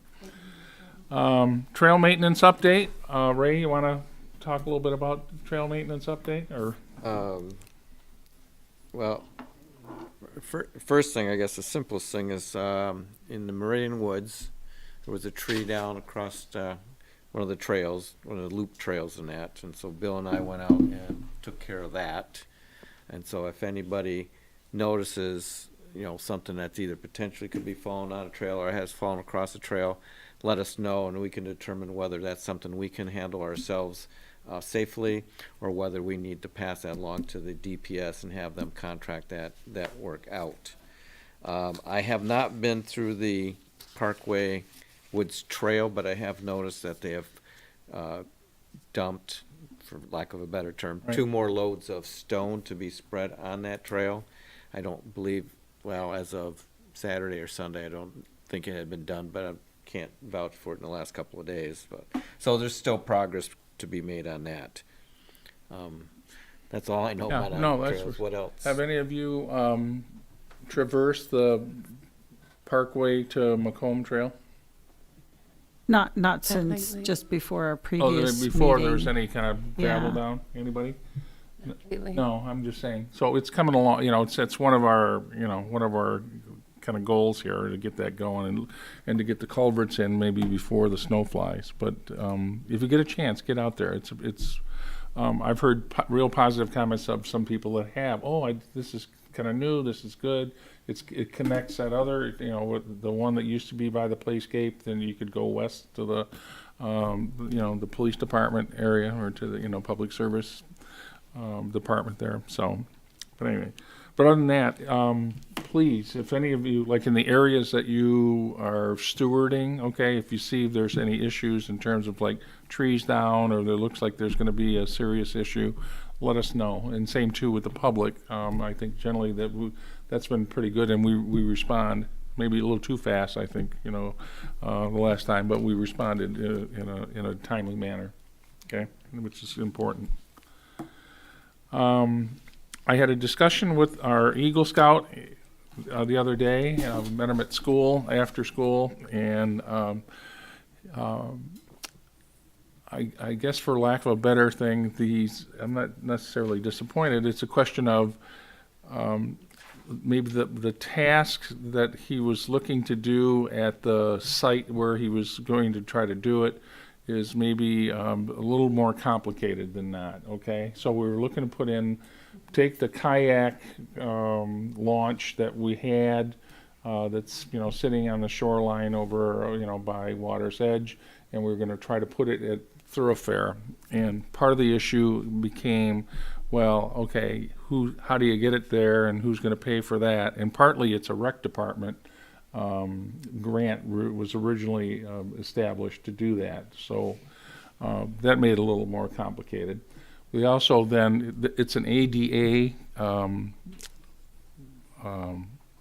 Trail maintenance update. Ray, you want to talk a little bit about trail maintenance update, or? Well, first thing, I guess the simplest thing is in the Meridian Woods, there was a tree down across one of the trails, one of the loop trails in that, and so Bill and I went out and took care of that. And so if anybody notices, something that's either potentially could be falling on a trail or has fallen across a trail, let us know, and we can determine whether that's something we can handle ourselves safely, or whether we need to pass that along to the DPS and have them contract that work out. I have not been through the Parkway Woods Trail, but I have noticed that they have dumped, for lack of a better term, Right. 2 more loads of stone to be spread on that trail. I don't believe, well, as of Saturday or Sunday, I don't think it had been done, but I can't vouch for it in the last couple of days. But so there's still progress to be made on that. That's all I know Yeah, about no, on that's trails. What else? Have any of you traversed the Parkway to Macomb Trail? Not since lately. just before our Oh, previous before there was meeting. any kind of gravel Yeah. down? Anybody? Lately. No, I'm just saying. So it's coming along, it's one of our, one of our kind of goals here to get that going and to get the culverts in maybe before the snow flies. But if you get a chance, get out there. It's I've heard real positive comments of some people that have. This is kind of new. This is good. It connects that other, with the one that used to be by the playscape. Then you could go west to the, the police department area, or to the, public service department there. So, but anyway, but other than that, please, if any of you, like in the areas that you are stewarding, okay, if you see if there's any issues in terms of like trees down, or there looks like there's going to be a serious issue, let us know. And same too with the public. I think generally that's been pretty good, and we respond. Maybe a little too fast, I think, the last time, but we responded in a timely manner, okay, which is important. I had a discussion with our Eagle Scout the other day. Met him at school, after school, and I guess for lack of a better thing, I'm not necessarily disappointed. It's a question of maybe the tasks that he was looking to do at the site where he was going to try to do it is maybe a little more complicated than that, okay? So we were looking to take the kayak launch that we had that's, sitting on the shoreline over, by water's edge, and we were going to try to put it at Thoroughfare. And part of the issue became, well, okay, how do you get it there, and who's going to pay for that? And partly it's a rec department grant was originally established to do that. So that made it a little more complicated. We also it's an ADA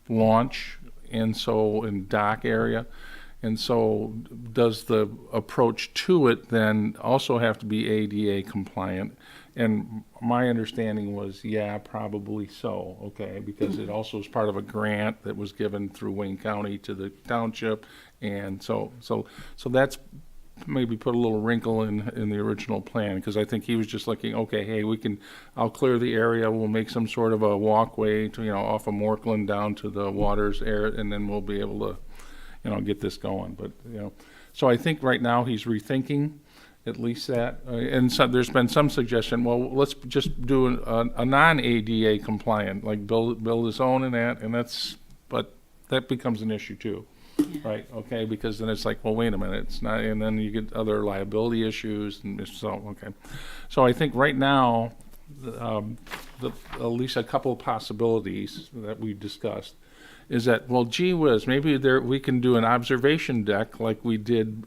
launch, and so in dock area. And so does the approach to it then also have to be ADA compliant? And my understanding was, yeah, probably so, okay, because it also is part of a grant that was given through Wayne County to the township. And so that's maybe put a little wrinkle in the original plan, because I think he was just looking, okay, hey, I'll clear the area, we'll make some sort of a walkway to, off of Morkland down to the water's area, and then we'll be able to, get this going. But, so I think right now he's rethinking at least that. And so there's been some suggestion, well, let's just do a non-ADA compliant, like build his own but that becomes an issue too. Right, okay, because then it's like, well, wait a minute, it's not, and then you get other liability issues, and so, okay. So I think right now, at least a couple of possibilities that we discussed is that, well, gee whiz, maybe we can do an observation deck like we did,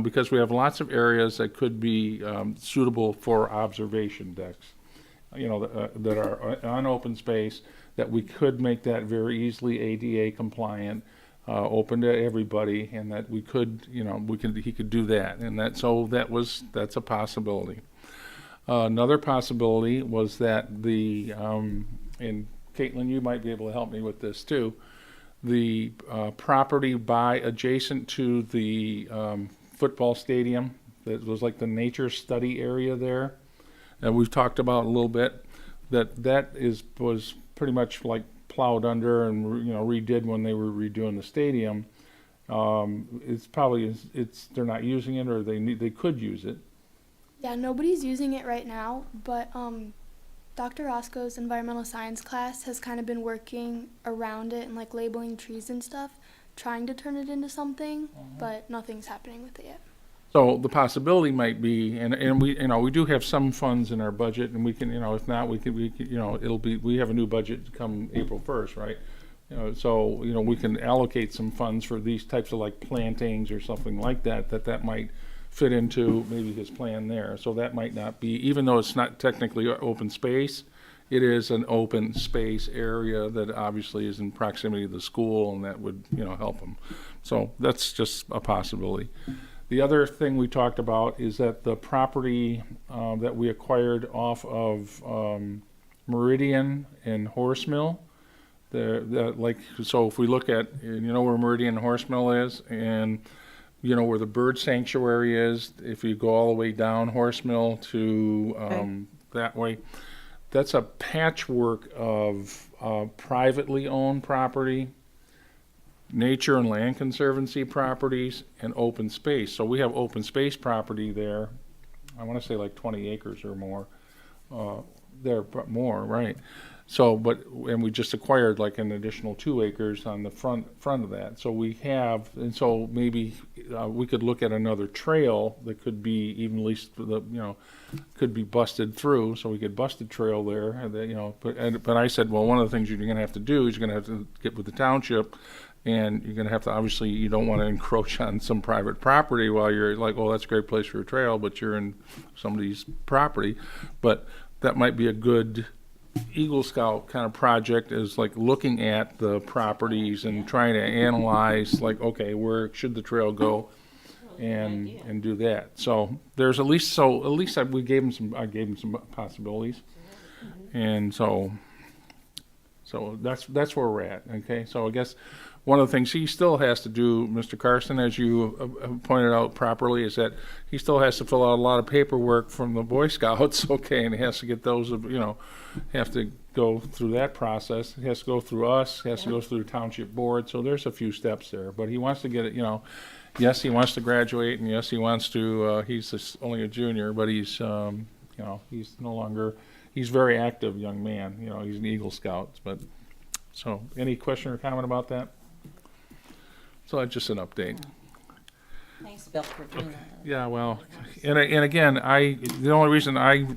because we have lots of areas that could be suitable for observation decks, that are on open space, that we could make that very easily ADA compliant, open to everybody, and that we could, he could do that, and that's a possibility. Another possibility was that in Kaitlyn, you might be able to help me with this too. The property adjacent to the football stadium, that was like the nature study area there, and we've talked about a little bit, was pretty much like plowed under and redid when they were redoing the stadium. It's probably they're not using it, or they could use it. Yeah, nobody's using it right now, but Dr. Roscoe's environmental science class has kind of been working around it and like labeling trees and stuff, trying to turn it into something, but nothing's happening with it yet. So the possibility might be, and we we do have some funds in our budget, and we can if not we can we have a new budget come April 1st, right? So we can allocate some funds for these types of like plantings or something like that might fit into maybe his plan there. So that might not be, even though it's not technically open space, it is an open space area that obviously is in proximity to the school, and that would help him. So that's just a possibility. The other thing we talked about is that the property that we acquired off of Meridian and Horse Mill, so if we look at where Meridian and Horse Mill is, and where the bird sanctuary is, if you go all the way down Horse Mill to that way, that's a patchwork of privately owned property, nature and land conservancy properties, and open space. So we have open space property there, I want to say like 20 acres or more, more, right? So, and we just acquired like an additional 2 acres on the front of that. So we have, and so maybe we could look at another trail that could be even at least could be busted through. So we could bust a trail there, and but I said, well, one of the things you're going to have to do is you're going to have to get with the township, and you're going to have to, obviously, you don't want to encroach on some private property while you're like, oh, that's a great place for a trail, but you're in somebody's property. But that might be a good Eagle Scout kind of project, is like looking at the properties and trying to analyze, like, okay, where should the trail go, and do that. So there's at least I gave him some possibilities, and so that's where we're at. Okay, so I guess one of the things he still has to do, Mr. Carson, as you pointed out properly, is that he still has to fill out a lot of paperwork from the Boy Scouts, okay, and he has to get those, have to go through that process. He has to go through us, he has to go through the township board, so there's a few steps there, but he wants to get it, yes, he wants to graduate, and yes, he wants to, he's only a junior, but he's, he's no longer, he's a very active young man, he's an Eagle Scout, but, so, any question or comment about that? So that's just an update. Thanks, Bill, for doing that. Yeah, well, and again, the only reason I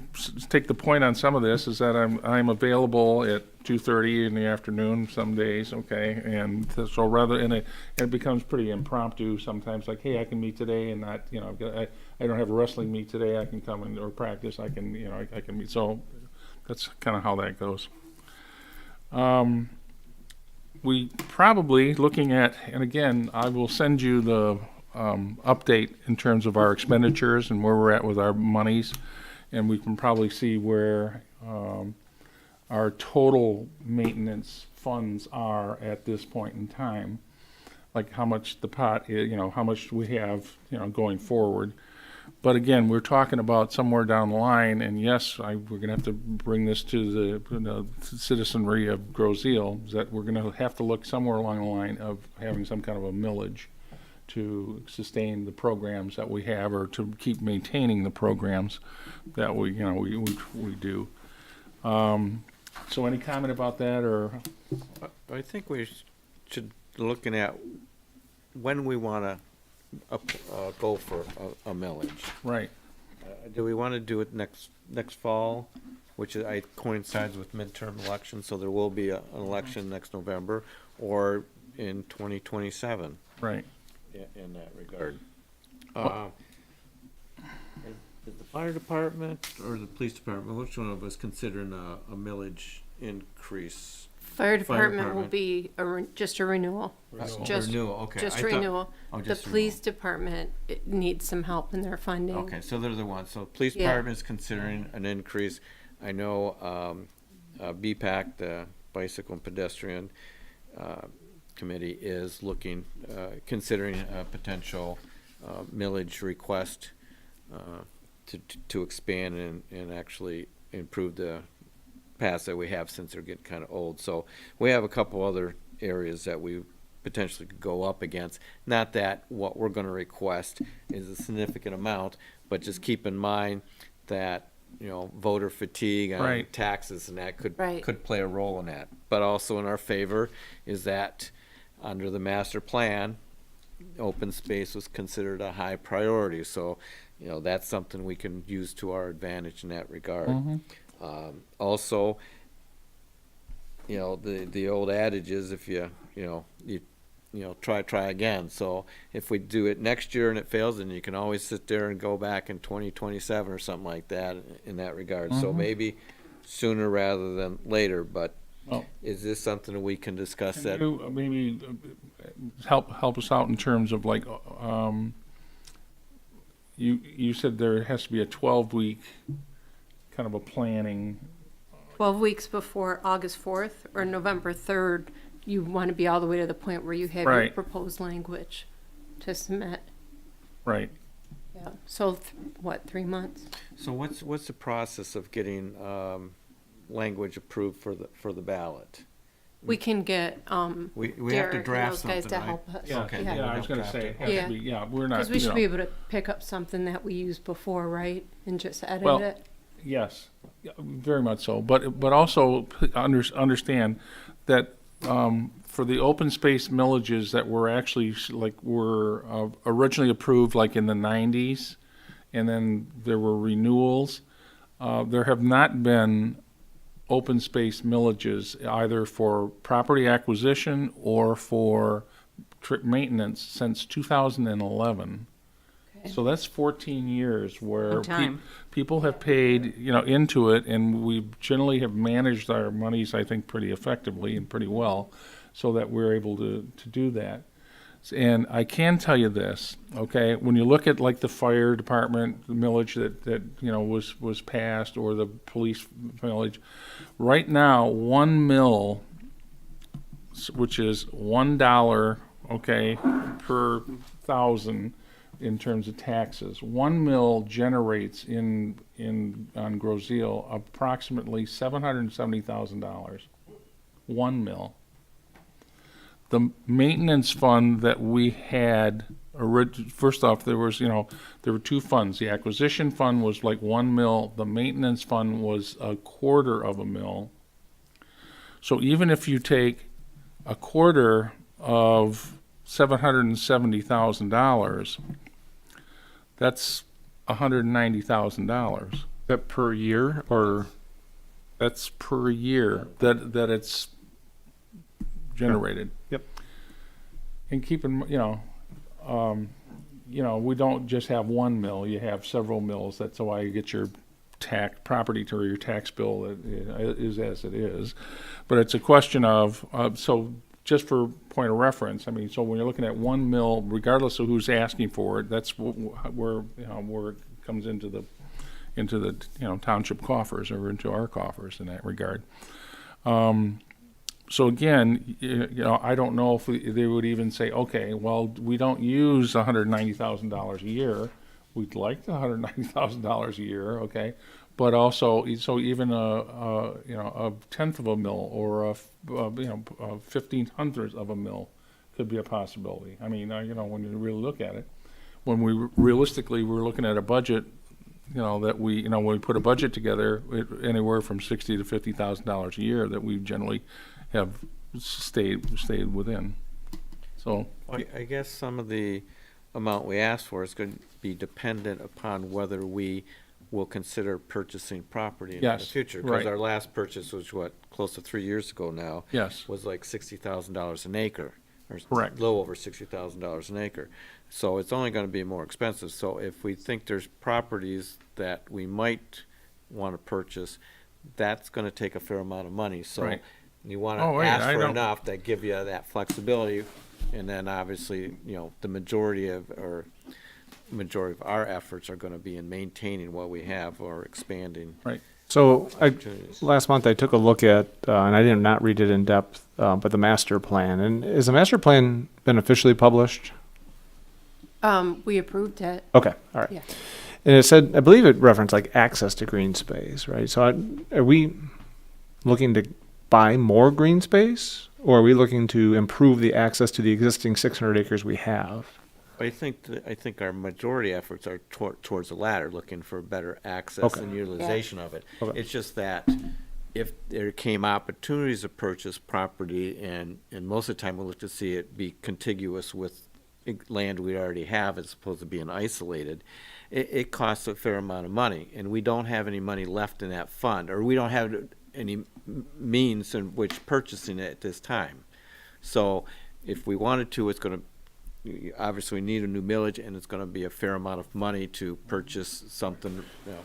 take the point on some of this is that I'm available at 2:30 in the afternoon some days, okay, and so it becomes pretty impromptu sometimes. Like, hey, I can meet today, and not, I don't have a wrestling meet today. I can come in or practice. I can, I can meet. So that's kind of how that goes. We probably looking at, and again, I will send you the update in terms of our expenditures and where we're at with our monies, and we can probably see where our total maintenance funds are at this point in time, like how much the pot is, how much we have, going forward. But again, we're talking about somewhere down the line, and yes, we're going to have to bring this to the citizenry of Grosse-Ile, is that we're going to have to look somewhere along the line of having some kind of a millage to sustain the programs that we have, or to keep maintaining the programs that we do. So any comment about that, or? I think we should looking at when we want to go for a millage. Right. Do we want to do it next fall, which coincides with midterm elections, so there will be an election next November, or in 2027? Right. In that regard. Is the fire department or the police department, which one of us considering a millage increase? Fire department will be just a renewal. Just renewal, okay. Just I thought- renewal. oh, The just police department needs some help in their funding. Okay, so they're the ones. So police Yeah. department is considering an increase. I know BPAC, the Bicycle and Pedestrian Committee is looking, considering a potential millage request to expand and actually improve the paths that we have since they're getting kind of old. So we have a couple other areas that we potentially could go up against. Not that what we're going to request is a significant amount, but just keep in mind that, you know, voter fatigue on Right. taxes and that could Right. play a role in that. But also in our favor is that under the master plan, open space was considered a high priority. So, you know, that's something we can use to our advantage in that regard. Also, you know, the old adage is if you try again. So if we do it next year and it fails, then you can always sit there and go back in 2027 or something like that in that regard. So maybe sooner rather than later, but Well, is this something that we can discuss that? Can you maybe help us out in terms of like, you said there has to be a 12-week kind of a planning. 12 weeks before August 4th or November 3rd, you want to be all the way to the point where you have your Right. proposed language to submit. Right. Yeah. So, what, 3 months? So what's the process of getting language approved for the ballot? We can get We have to Derek and draft those guys something, to right? help us. Yeah, Okay. yeah, I was gonna say, it has Yeah. to be, yeah, we're not, Because we you should know. be able to pick up something that we used before, right? And just edit Well, it. Yes, yeah, very much so. But also understand that for the open space millages that were actually were originally approved like in the 90s, and then there were renewals. There have not been open space millages either for property acquisition or for maintenance since 2011. So that's 14 years where Long time. people have paid, you know, into it, and we generally have managed our monies, I think, pretty effectively and pretty well, so that we're able to do that. And I can tell you this, okay, when you look at like the fire department millage that you know was passed, or the police millage, right now 1 mil, which is $1, okay, per thousand in terms of taxes. 1 mil generates on Grosseille approximately $770,000. 1 mil. The maintenance fund that we had, first off, there were 2 funds. The acquisition fund was like 1 mil. The maintenance fund was $0.25 mil. So even if you take $0.25 of $770,000, that's $190,000. That per year or? That's per year that it's generated. Yep. And keep in, we don't just have 1 mill, you have several mills. That's why you get your property to your tax bill that is as it is. But it's a question of, so just for point of reference, I mean, so when you're looking at 1 mill, regardless of who's asking for it, that's where it comes into the township coffers, or into our coffers in that regard. So again, I don't know if they would even say, okay, well, we don't use $190,000 a year. We'd like the $190,000 a year, okay? But also, so even a 1/10 of a mil, or a 1/1500th of a mil could be a possibility. I mean, when you really look at it, when we're looking at a budget, that when we put a budget together, anywhere from $60,000 to $50,000 a year that we generally have stayed within. So I guess some of the amount we ask for is going to be dependent upon whether we will consider purchasing property in the Yes, future. right. Because our last purchase was, close to 3 years ago now? Yes. Was like $60,000 an acre. Or Correct. a little over $60,000 an acre. So it's only going to be more expensive. So if we think there's properties that we might want to purchase, that's going to take a fair amount of money. So Right. you want to Oh, yeah, ask I for don't- enough that give you that flexibility. And then obviously, the majority of our efforts are going to be in maintaining what we have or expanding. Right. So opportunities. last month I took a look at, and I did not read it in depth, but the master plan. And has the master plan been officially published? We approved it. Okay, all right. Yeah. And it said, I believe it referenced like access to green space, right? So are we looking to buy more green space, or are we looking to improve the access to the existing 600 acres we have? I think our majority efforts are towards the latter, looking for better access Okay. and utilization of it. Okay. It's just that if there came opportunities to purchase property, and most of the time we look to see it be contiguous with land we already have as opposed to being isolated, it costs a fair amount of money, and we don't have any money left in that fund, or we don't have any means in which purchasing it at this time. So if we wanted to, it's going to, obviously we need a new millage, and it's going to be a fair amount of money to purchase something,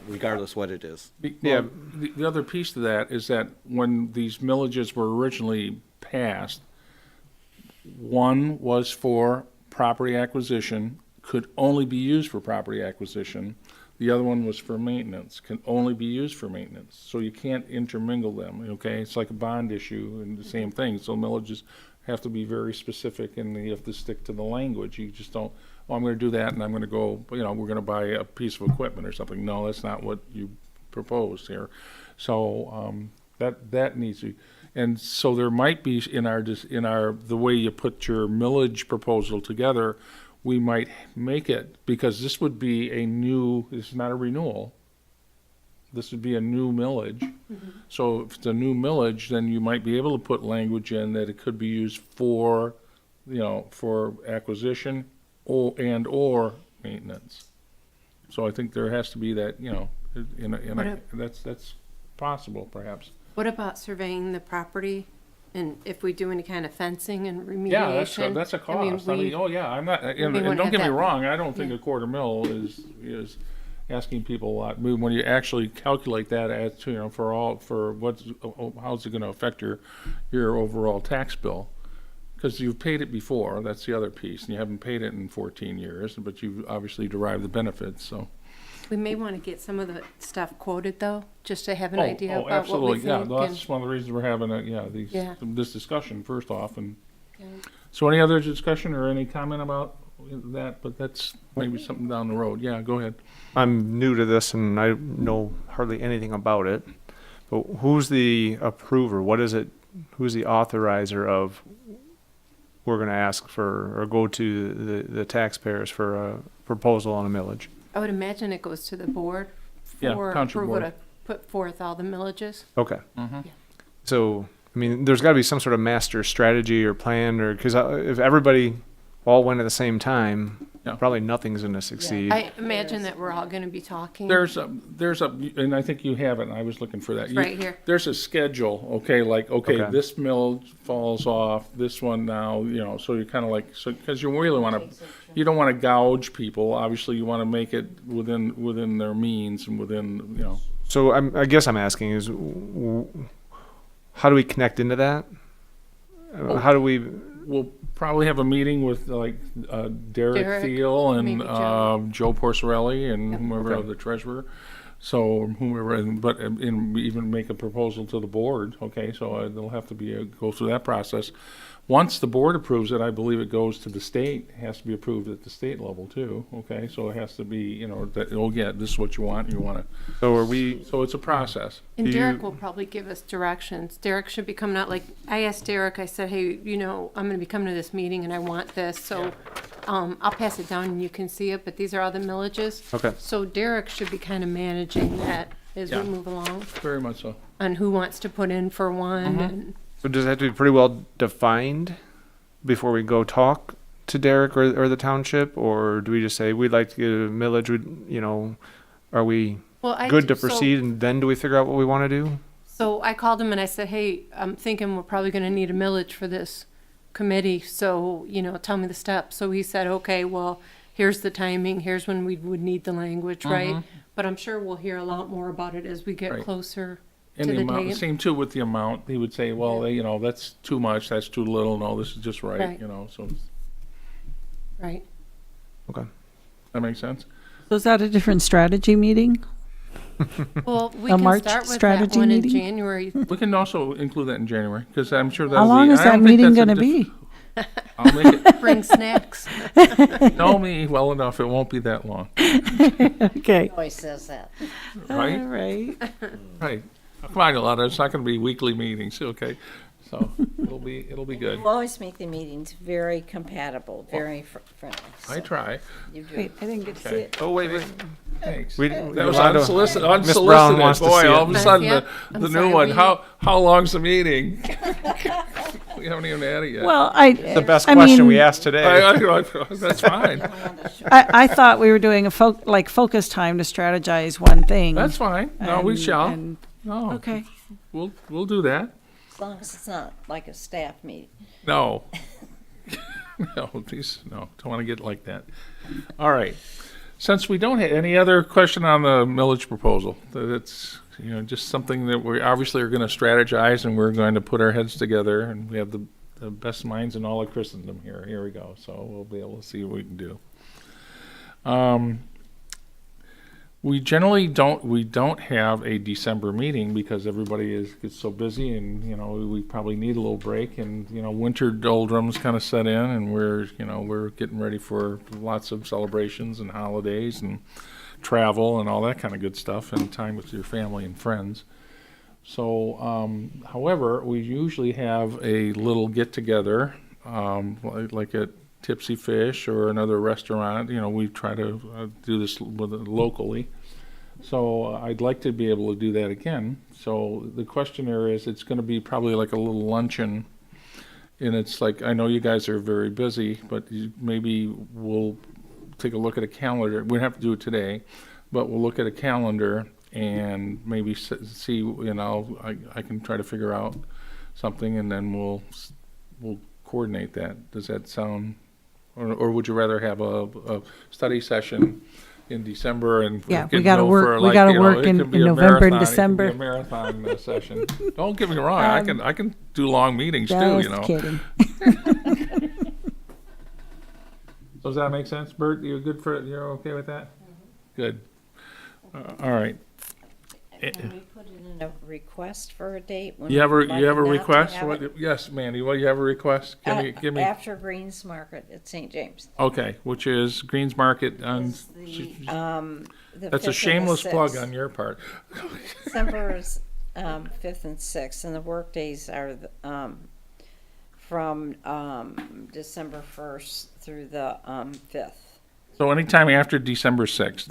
regardless what it is. Yeah. Well, the other piece to that is that when these millages were originally passed, one was for property acquisition, could only be used for property acquisition. The other one was for maintenance, can only be used for maintenance. So you can't intermingle them, okay? It's like a bond issue and the same thing. So millages have to be very specific, and you have to stick to the language. You just don't, oh, I'm gonna do that, and I'm gonna go, we're gonna buy a piece of equipment or something. No, that's not what you proposed here. So, that needs to, and so there might be the way you put your millage proposal together, we might make it, because this would be this is not a renewal. This would be a new millage. So if it's a new millage, then you might be able to put language in that it could be used for, for acquisition or maintenance. So I think there has to be that, that's possible perhaps. What about surveying the property, and if we do any kind of fencing and remediation? Yeah, that's a cost. I'm not, and wanna don't have get me that- wrong, I don't think yeah. a quarter mil is asking people a lot. When you actually calculate that as to, how's it gonna affect your overall tax bill? Because you've paid it before, that's the other piece, and you haven't paid it in 14 years, but you've obviously derived the benefits, so. We may want to get some of the stuff quoted, though, just to have an idea about what we absolutely, think. yeah, and- that's one of the reasons we're having Yeah. this discussion first off, and Okay. so any other discussion or any comment about that? But that's maybe something down the road. Yeah, go ahead. I'm new to this and I know hardly anything about it, but who's the approver? What is it? Who's the authorizer of, we're going to ask for, or go to the taxpayers for a proposal on a millage? I would imagine it goes to the board Yeah, for township approval board. to put forth all the millages. Okay. Mm-hmm. Yeah. So, I mean, there's got to be some sort of master strategy or plan, or because if everybody all went at the same time, Yeah. probably nothing's going to succeed. I imagine that we're all going to be talking. There's a, and I think you have it, and I was looking for that. It's right here. There's a schedule, okay, Okay. this mill falls off, this one now, so you're kind of like, because you really want to, you don't want to gouge people, obviously you want to make it within their means and within, So I guess I'm asking is, how do we connect into that? How do we? we'll probably have a meeting with Derek Thiel and maybe Joe. Joe Porcerelli and Yep. whoever Okay. the treasurer. So whomever, but even make a proposal to the board. Okay, so they'll have to go through that process. Once the board approves it, I believe it goes to the state. It has to be approved at the state level too. Okay, so it has to be that this is what you want. You want to. So are we? So it's a process. And Do Derek you- will probably give us directions. Derek should be coming out, like, I asked Derek, I said, hey, I'm gonna be coming to this meeting and I want this, so, I'll pass it down and you can see it, but these are all the millages. Okay. So Derek should be kind of managing that as we Yeah. move along, Very much so. on who wants to put in for one, and, So does it have to be pretty well defined before we go talk to Derek or the township, or do we just say we'd like to get a millage? Are we well, I. good to so- proceed, and then do we figure out what we want to do? So I called him and I said, hey, I'm thinking we're probably gonna need a millage for this committee, so, tell me the steps. So he said, okay, well, here's the timing, here's when we would need the language, right? But I'm sure we'll hear a lot more about it as we get Right. closer And to the the amount, date. same too with the amount. He would say, well, that's too much, that's too little. No, this is just right. Right. So Right. Okay. that makes sense. So is that a different strategy meeting? Well, we A can March start with that strategy one in meeting? January. We can also include that in January, because I'm sure How that'll be. long is I that don't think meeting that's a gonna be? I'll make it, Bring snacks. know me well enough, it won't be that long, Okay. Always says that. right? All right. Right. Come on, Yolanda, it's not gonna be weekly meetings, okay? So, it'll be good. You always make the meetings very compatible, very friendly. I so try. You do. Wait, I didn't get to see Okay. it. Oh, wait. Thanks. We, That was Yolanda- unsolicited, Miss Brown wants to Boy, see all it. of a sudden, Yeah, the I'm new sorry, one, we- how long's the meeting? We haven't even had it yet. Well, The best I question we mean, asked today. That's fine. I thought we were doing a focus time to strategize one thing. That's fine. No, we and- shall. and- No, Okay. we'll do that. As long as it's not like a staff meeting. No. No, please, no, don't want to get like that. All right. Since we don't have any other question on the millage proposal, that it's, just something that we obviously are going to strategize and we're going to put our heads together, and we have the best minds in all of Christendom here. Here we go. So we'll be able to see what we can do. We generally don't have a December meeting because everybody gets so busy, and we probably need a little break, and winter doldrums kind of set in, and we're getting ready for lots of celebrations and holidays and travel and all that kind of good stuff, and time with your family and friends. So, however, we usually have a little get together, like at Tipsy Fish or another restaurant. We try to do this locally. So I'd like to be able to do that again. So the question there is, it's going to be probably like a little luncheon. And it's like, I know you guys are very busy, but maybe we'll take a look at a calendar. We don't have to do it today, but we'll look at a calendar and maybe see, I can try to figure out something, and then we'll coordinate that. Does that sound? Or would you rather have a study session in December and Yeah, get we gotta go work- for, we like, gotta you know, work it in could be a November and marathon, December. It could be a marathon session. Don't get me wrong, I can do long meetings too, Just kidding. So does that make sense, Bert? You're okay with that? Good. All right. Can we put in a request for a date? when You have we'd like a not to request? have it? Yes, Mandy, well, you have a request? Give me, After Greens Market at St. James. okay, which is Greens Market on, Is the that's 5th a and shameless the plug 6th. on your part. December is 5th and 6th, and the work days are from December 1st through the 5th. So anytime after December 6th.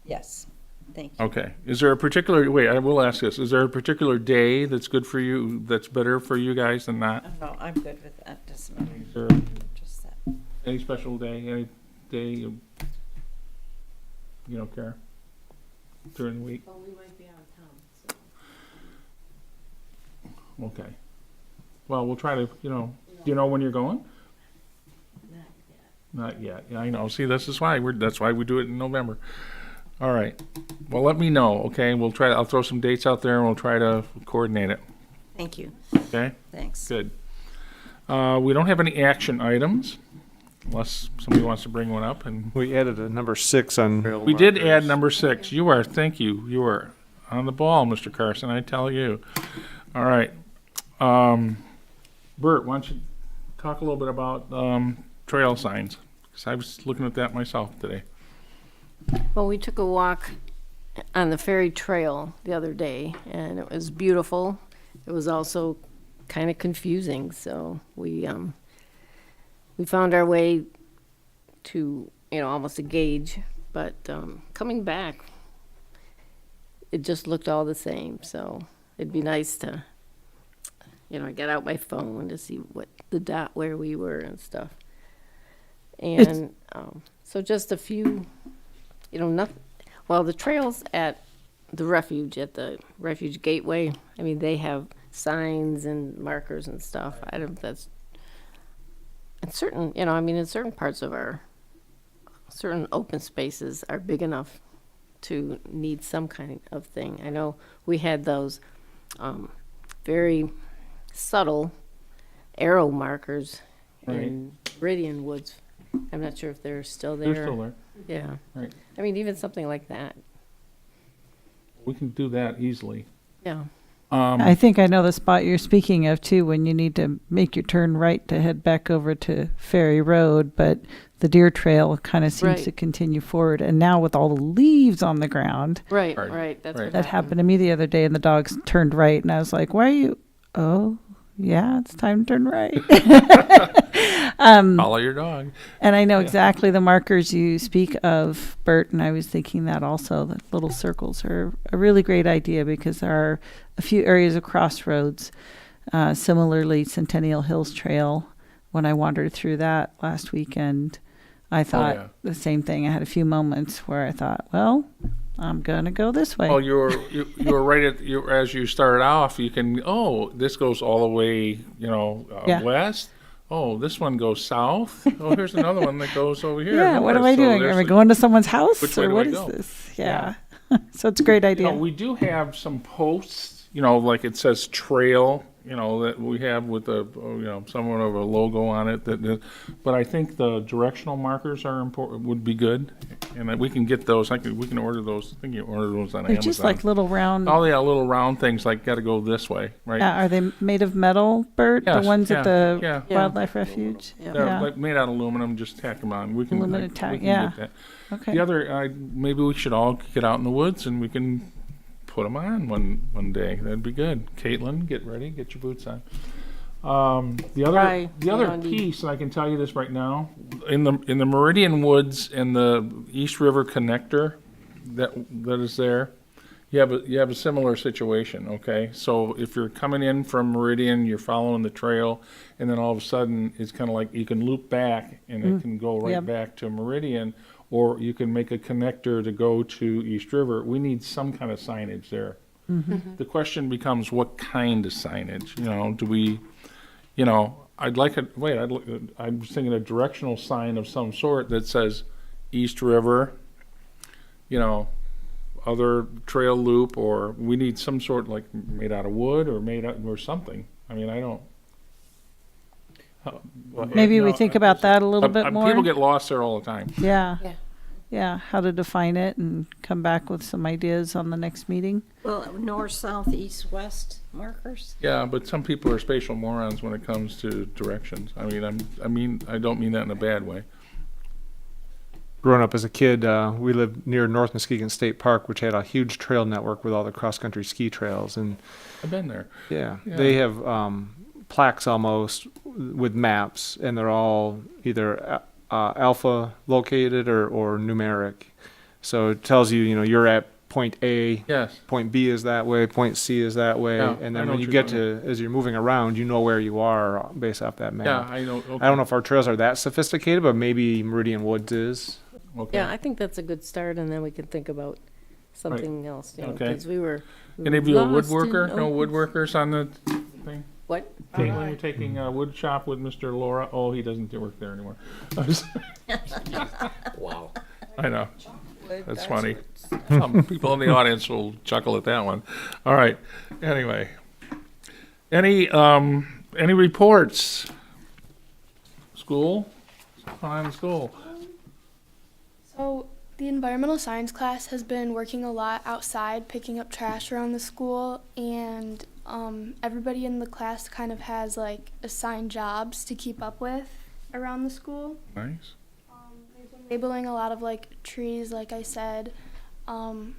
Yes, thank you. Okay. Is there a particular, wait, I will ask this. Is there a particular day that's good for you, that's better for you guys than not? No, I'm good with that. Doesn't matter. Is there Just that. any special day, any day you don't care? During the week? Well, we might be out of town, so. Okay. Well, we'll try to, do you know when you're going? Not yet. Yeah, I know. See, that's why we do it in November. All right. Well, let me know, okay? I'll throw some dates out there and we'll try to coordinate it, Thank you. okay? Thanks. Good. We don't have any action items unless somebody wants to bring one up, and We added a number 6 on. we did add number 6. Thank you. You are on the ball, Mr. Carson, I tell you. All right. Bert, why don't you talk a little bit about trail signs? Because I was looking at that myself today. Well, we took a walk on the ferry trail the other day, and it was beautiful. It was also kind of confusing, so we found our way to, almost a gauge, but coming back, it just looked all the same, so it'd be nice to, get out my phone to see what the dot where we were and stuff. And so just a few, nothing. Well, the trails at the refuge gateway, they have signs and markers and stuff. I don't, that's, and certain, in certain parts of certain open spaces are big enough to need some kind of thing. I know we had those very subtle arrow markers in Meridian Woods. I'm not sure if they're still there. They're still there. Yeah. Right. Even something like that. We can do that easily. Yeah. I think I know the spot you're speaking of too, when you need to make your turn right to head back over to Ferry Road, but the deer trail kind of seems Right. to continue forward. And now with all the leaves on the ground, Right, Right, right. That's right. what that happened to me the other day, and the dogs turned right, and I was like, "Why are you?" Oh, yeah, it's time to turn right. Follow your dog. And I know exactly the markers you speak of, Bert, and I was thinking that also, that little circles are a really great idea because there are a few areas of crossroads. Similarly, Centennial Hills Trail, when I wandered through that last weekend, I thought yeah. the same thing. I had a few moments where I thought, well, I'm going to go this way. Well, you were right as you started off. You can this goes all the way Yeah. west. Oh, this one goes south. Oh, here's another one that goes over here. Yeah, what am north. I So doing? there's Am I the- going to someone's house? Which way Or do what I is go? this? Yeah. So it's a great idea. We do have some posts, like it says trail, that we have with somewhat of a logo on it. But I think the directional markers are important, would be good, and that we can get those. We can order those. I think you order those on They're Amazon. just like little round. Oh yeah, little round things like got to go this way, right? Yeah, are they made of metal, Bert? Yes, The ones at the yeah. wildlife refuge? Yeah. They're Yeah. like made out of aluminum. Just tack them on. We can Aluminum we tack, can yeah. get that. Okay. The other, maybe we should all get out in the woods and we can put them on one day. That'd be good. Kaitlyn, get ready. Get your boots on. The other Right. Mandy. piece, and I can tell you this right now, in the Meridian Woods and the East River connector that is there, you have a similar situation. Okay, so if you're coming in from Meridian, you're following the trail, and then all of a sudden it's kind of like you can loop back and it can go right Yep. back to Meridian, or you can make a connector to go to East River. We need some kind of signage there. The question becomes, what kind of signage? Do we, I'd like I'm thinking a directional sign of some sort that says East River, other trail loop, or we need some sort like made out of wood or something. I mean, I don't. Maybe we think about that a little bit more. People get lost there all the time. Yeah. Yeah. Yeah, how to define it and come back with some ideas on the next meeting. Well, north, south, east, west markers. Yeah, but some people are spatial morons when it comes to directions. I don't mean that in a bad way. Growing up as a kid, we lived near North Muskegon State Park, which had a huge trail network with all the cross-country ski trails. And I've been there. yeah, Yeah. they have plaques almost with maps, and they're all either alpha located or numeric. So it tells you, you're at point A, Yes. point B is that way, point C is that way, Yeah, and I then know when what you you're get talking to, as you're moving around, you know where you are based off that map. Yeah, I know. Okay. I don't know if our trails are that sophisticated, but maybe Meridian Woods is. Okay. Yeah, I think that's a good start, and then we can think about something else, Okay. because we were Any of you a lost in woodworker? No open- woodworkers on the thing? What? Caitlin, you're taking a wood shop with Mr. Laura? Oh, he doesn't work there anymore. Wow. I know. That's funny. Some people in the audience will chuckle at that one. All right. Anyway, any reports? School? What's going on in school? So the environmental science class has been working a lot outside, picking up trash around the school, and everybody in the class kind of has like assigned jobs to keep up with around the school. Nice. They've been labeling a lot of like trees, like I said, and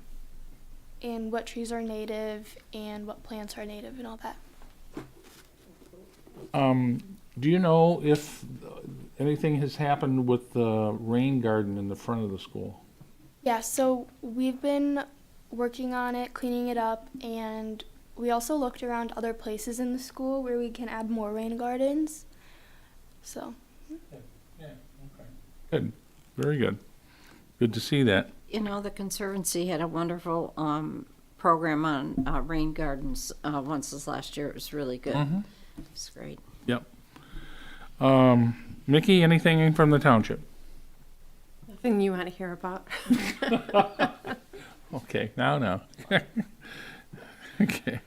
what trees are native and what plants are native and all that. Do you know if anything has happened with the rain garden in the front of the school? Yeah, so we've been working on it, cleaning it up, and we also looked around other places in the school where we can add more rain gardens. So, Good. Very good. Good to see that. The Conservancy had a wonderful program on rain gardens once this last year. It was really good. Mhm. It's great. Yep. Mickey, anything from the township? Nothing you want to hear about. Okay, now. Okay.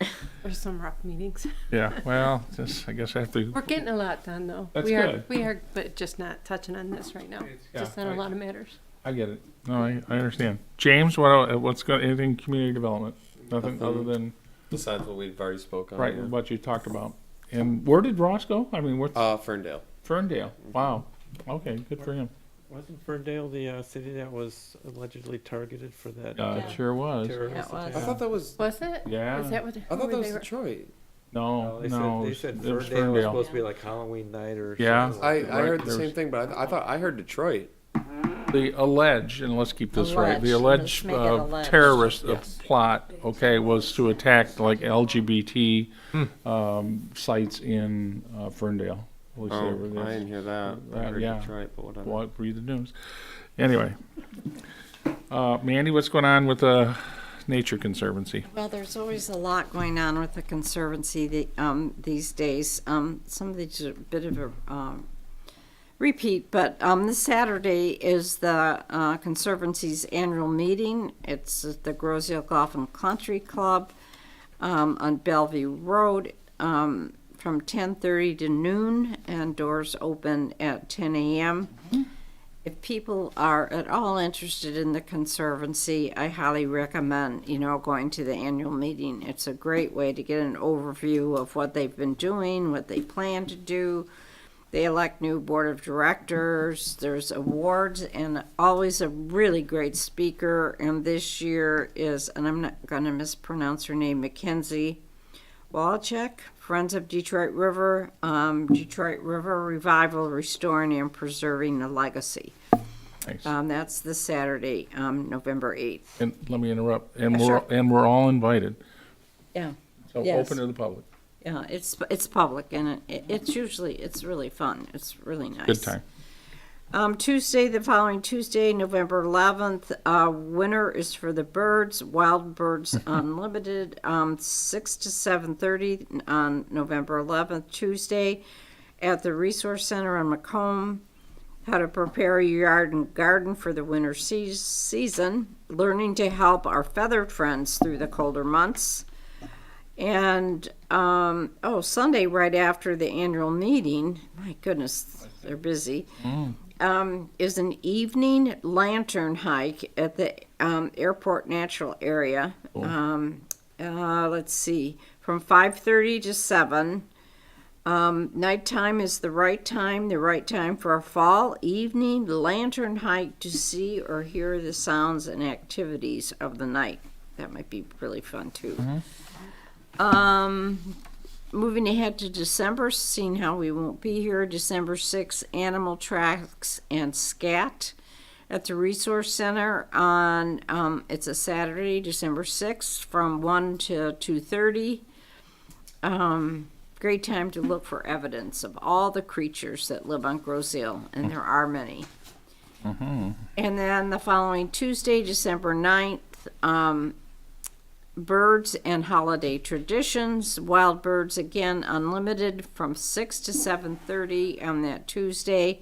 There's some rough meetings. Yeah, well, I guess I have to. We're getting a lot done, though. That's we good. We are, but just not touching on this right now. Yeah, Just on a right. lot of matters. I get it. No, I understand. James, what's got, anything community development? Nothing other than, Besides what we've already spoken right, on. what you talked about. And where did Ross go? I mean, what's, Ferndale. Ferndale? Wow. Okay, good for him. Wasn't Ferndale the city that was allegedly targeted for that? It sure was. terrorist It was. attack? I thought that was. Was it? Yeah. Was that what? I thought that was Detroit. No, They no. said it was Ferndale was supposed to be like Halloween night or Yeah. something. I like that. heard the there same was- thing, but I thought I heard Detroit. The alleged, and let's keep this right, the Alleged. alleged Let's make it alleged. terrorist Yes. plot, okay, was to attack like LGBT sites in Ferndale. At least they were there. I didn't hear that. I heard yeah. Detroit, but whatever. Well, read the news. Anyway, Mandy, what's going on with the Nature Conservancy? Well, there's always a lot going on with the Conservancy these days. Some of these are a bit of a repeat, but this Saturday is the Conservancy's annual meeting. It's at the Grosssale Golf and Country Club on Bellevue Road from 10:30 to noon, and doors open at 10 a.m. If people are at all interested in the Conservancy, I highly recommend, going to the annual meeting. It's a great way to get an overview of what they've been doing, what they plan to do. They elect new board of directors, there's awards, and always a really great speaker. And this year is, and I'm not going to mispronounce her name, Mackenzie Wallachek, Friends of Detroit River, Detroit River Revival, Restoring and Preserving the Legacy. Nice. That's this Saturday, November 8th. And let me interrupt, and Sure. we're all invited, Yeah, so Yes. open to the public. yeah, it's public, and it's really fun. It's really nice. Good time. Tuesday, the following Tuesday, November 11th, winter is for the birds, Wild Birds Unlimited, 6 to 7:30 on November 11th, Tuesday, at the Resource Center on Macomb. How to prepare your yard and garden for the winter season, learning to help our feathered friends through the colder months. And, Sunday, right after the annual meeting, my goodness, they're busy, is an evening lantern hike at the airport natural area. Let's see, from 5:30 to 7. Nighttime is the right time for a fall evening lantern hike to see or hear the sounds and activities of the night. That might be really fun too. Moving ahead to December, seeing how we won't be here, December 6th, Animal Tracks and Scat at the Resource Center on, it's a Saturday, December 6th, from 1 to 2:30. Great time to look for evidence of all the creatures that live on Grosssale, and there are many. And then the following Tuesday, December 9th, Birds and Holiday Traditions, Wild Birds again unlimited from 6 to 7:30 on that Tuesday.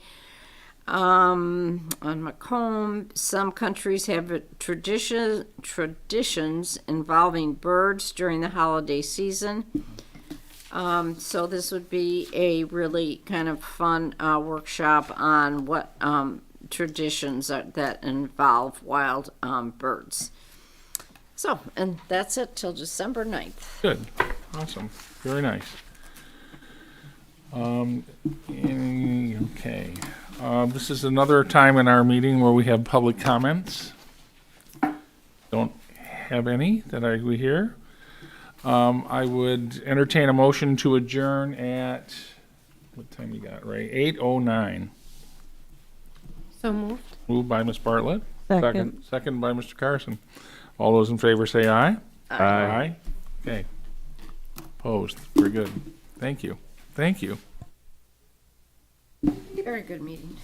On Macomb, some countries have traditions involving birds during the holiday season. So this would be a really kind of fun workshop on what traditions that involve wild birds. So, and that's it till December 9th. Good, awesome, very nice. Okay, this is another time in our meeting where we have public comments. Don't have any that we hear. I would entertain a motion to adjourn at, what time you got, Ray? 8:09. So moved. Moved by Ms. Bartlett. Second. Second by Mr. Carson. All those in favor say aye. Aye. Okay. Opposed. Very good. Thank you. Thank you. Very good meeting.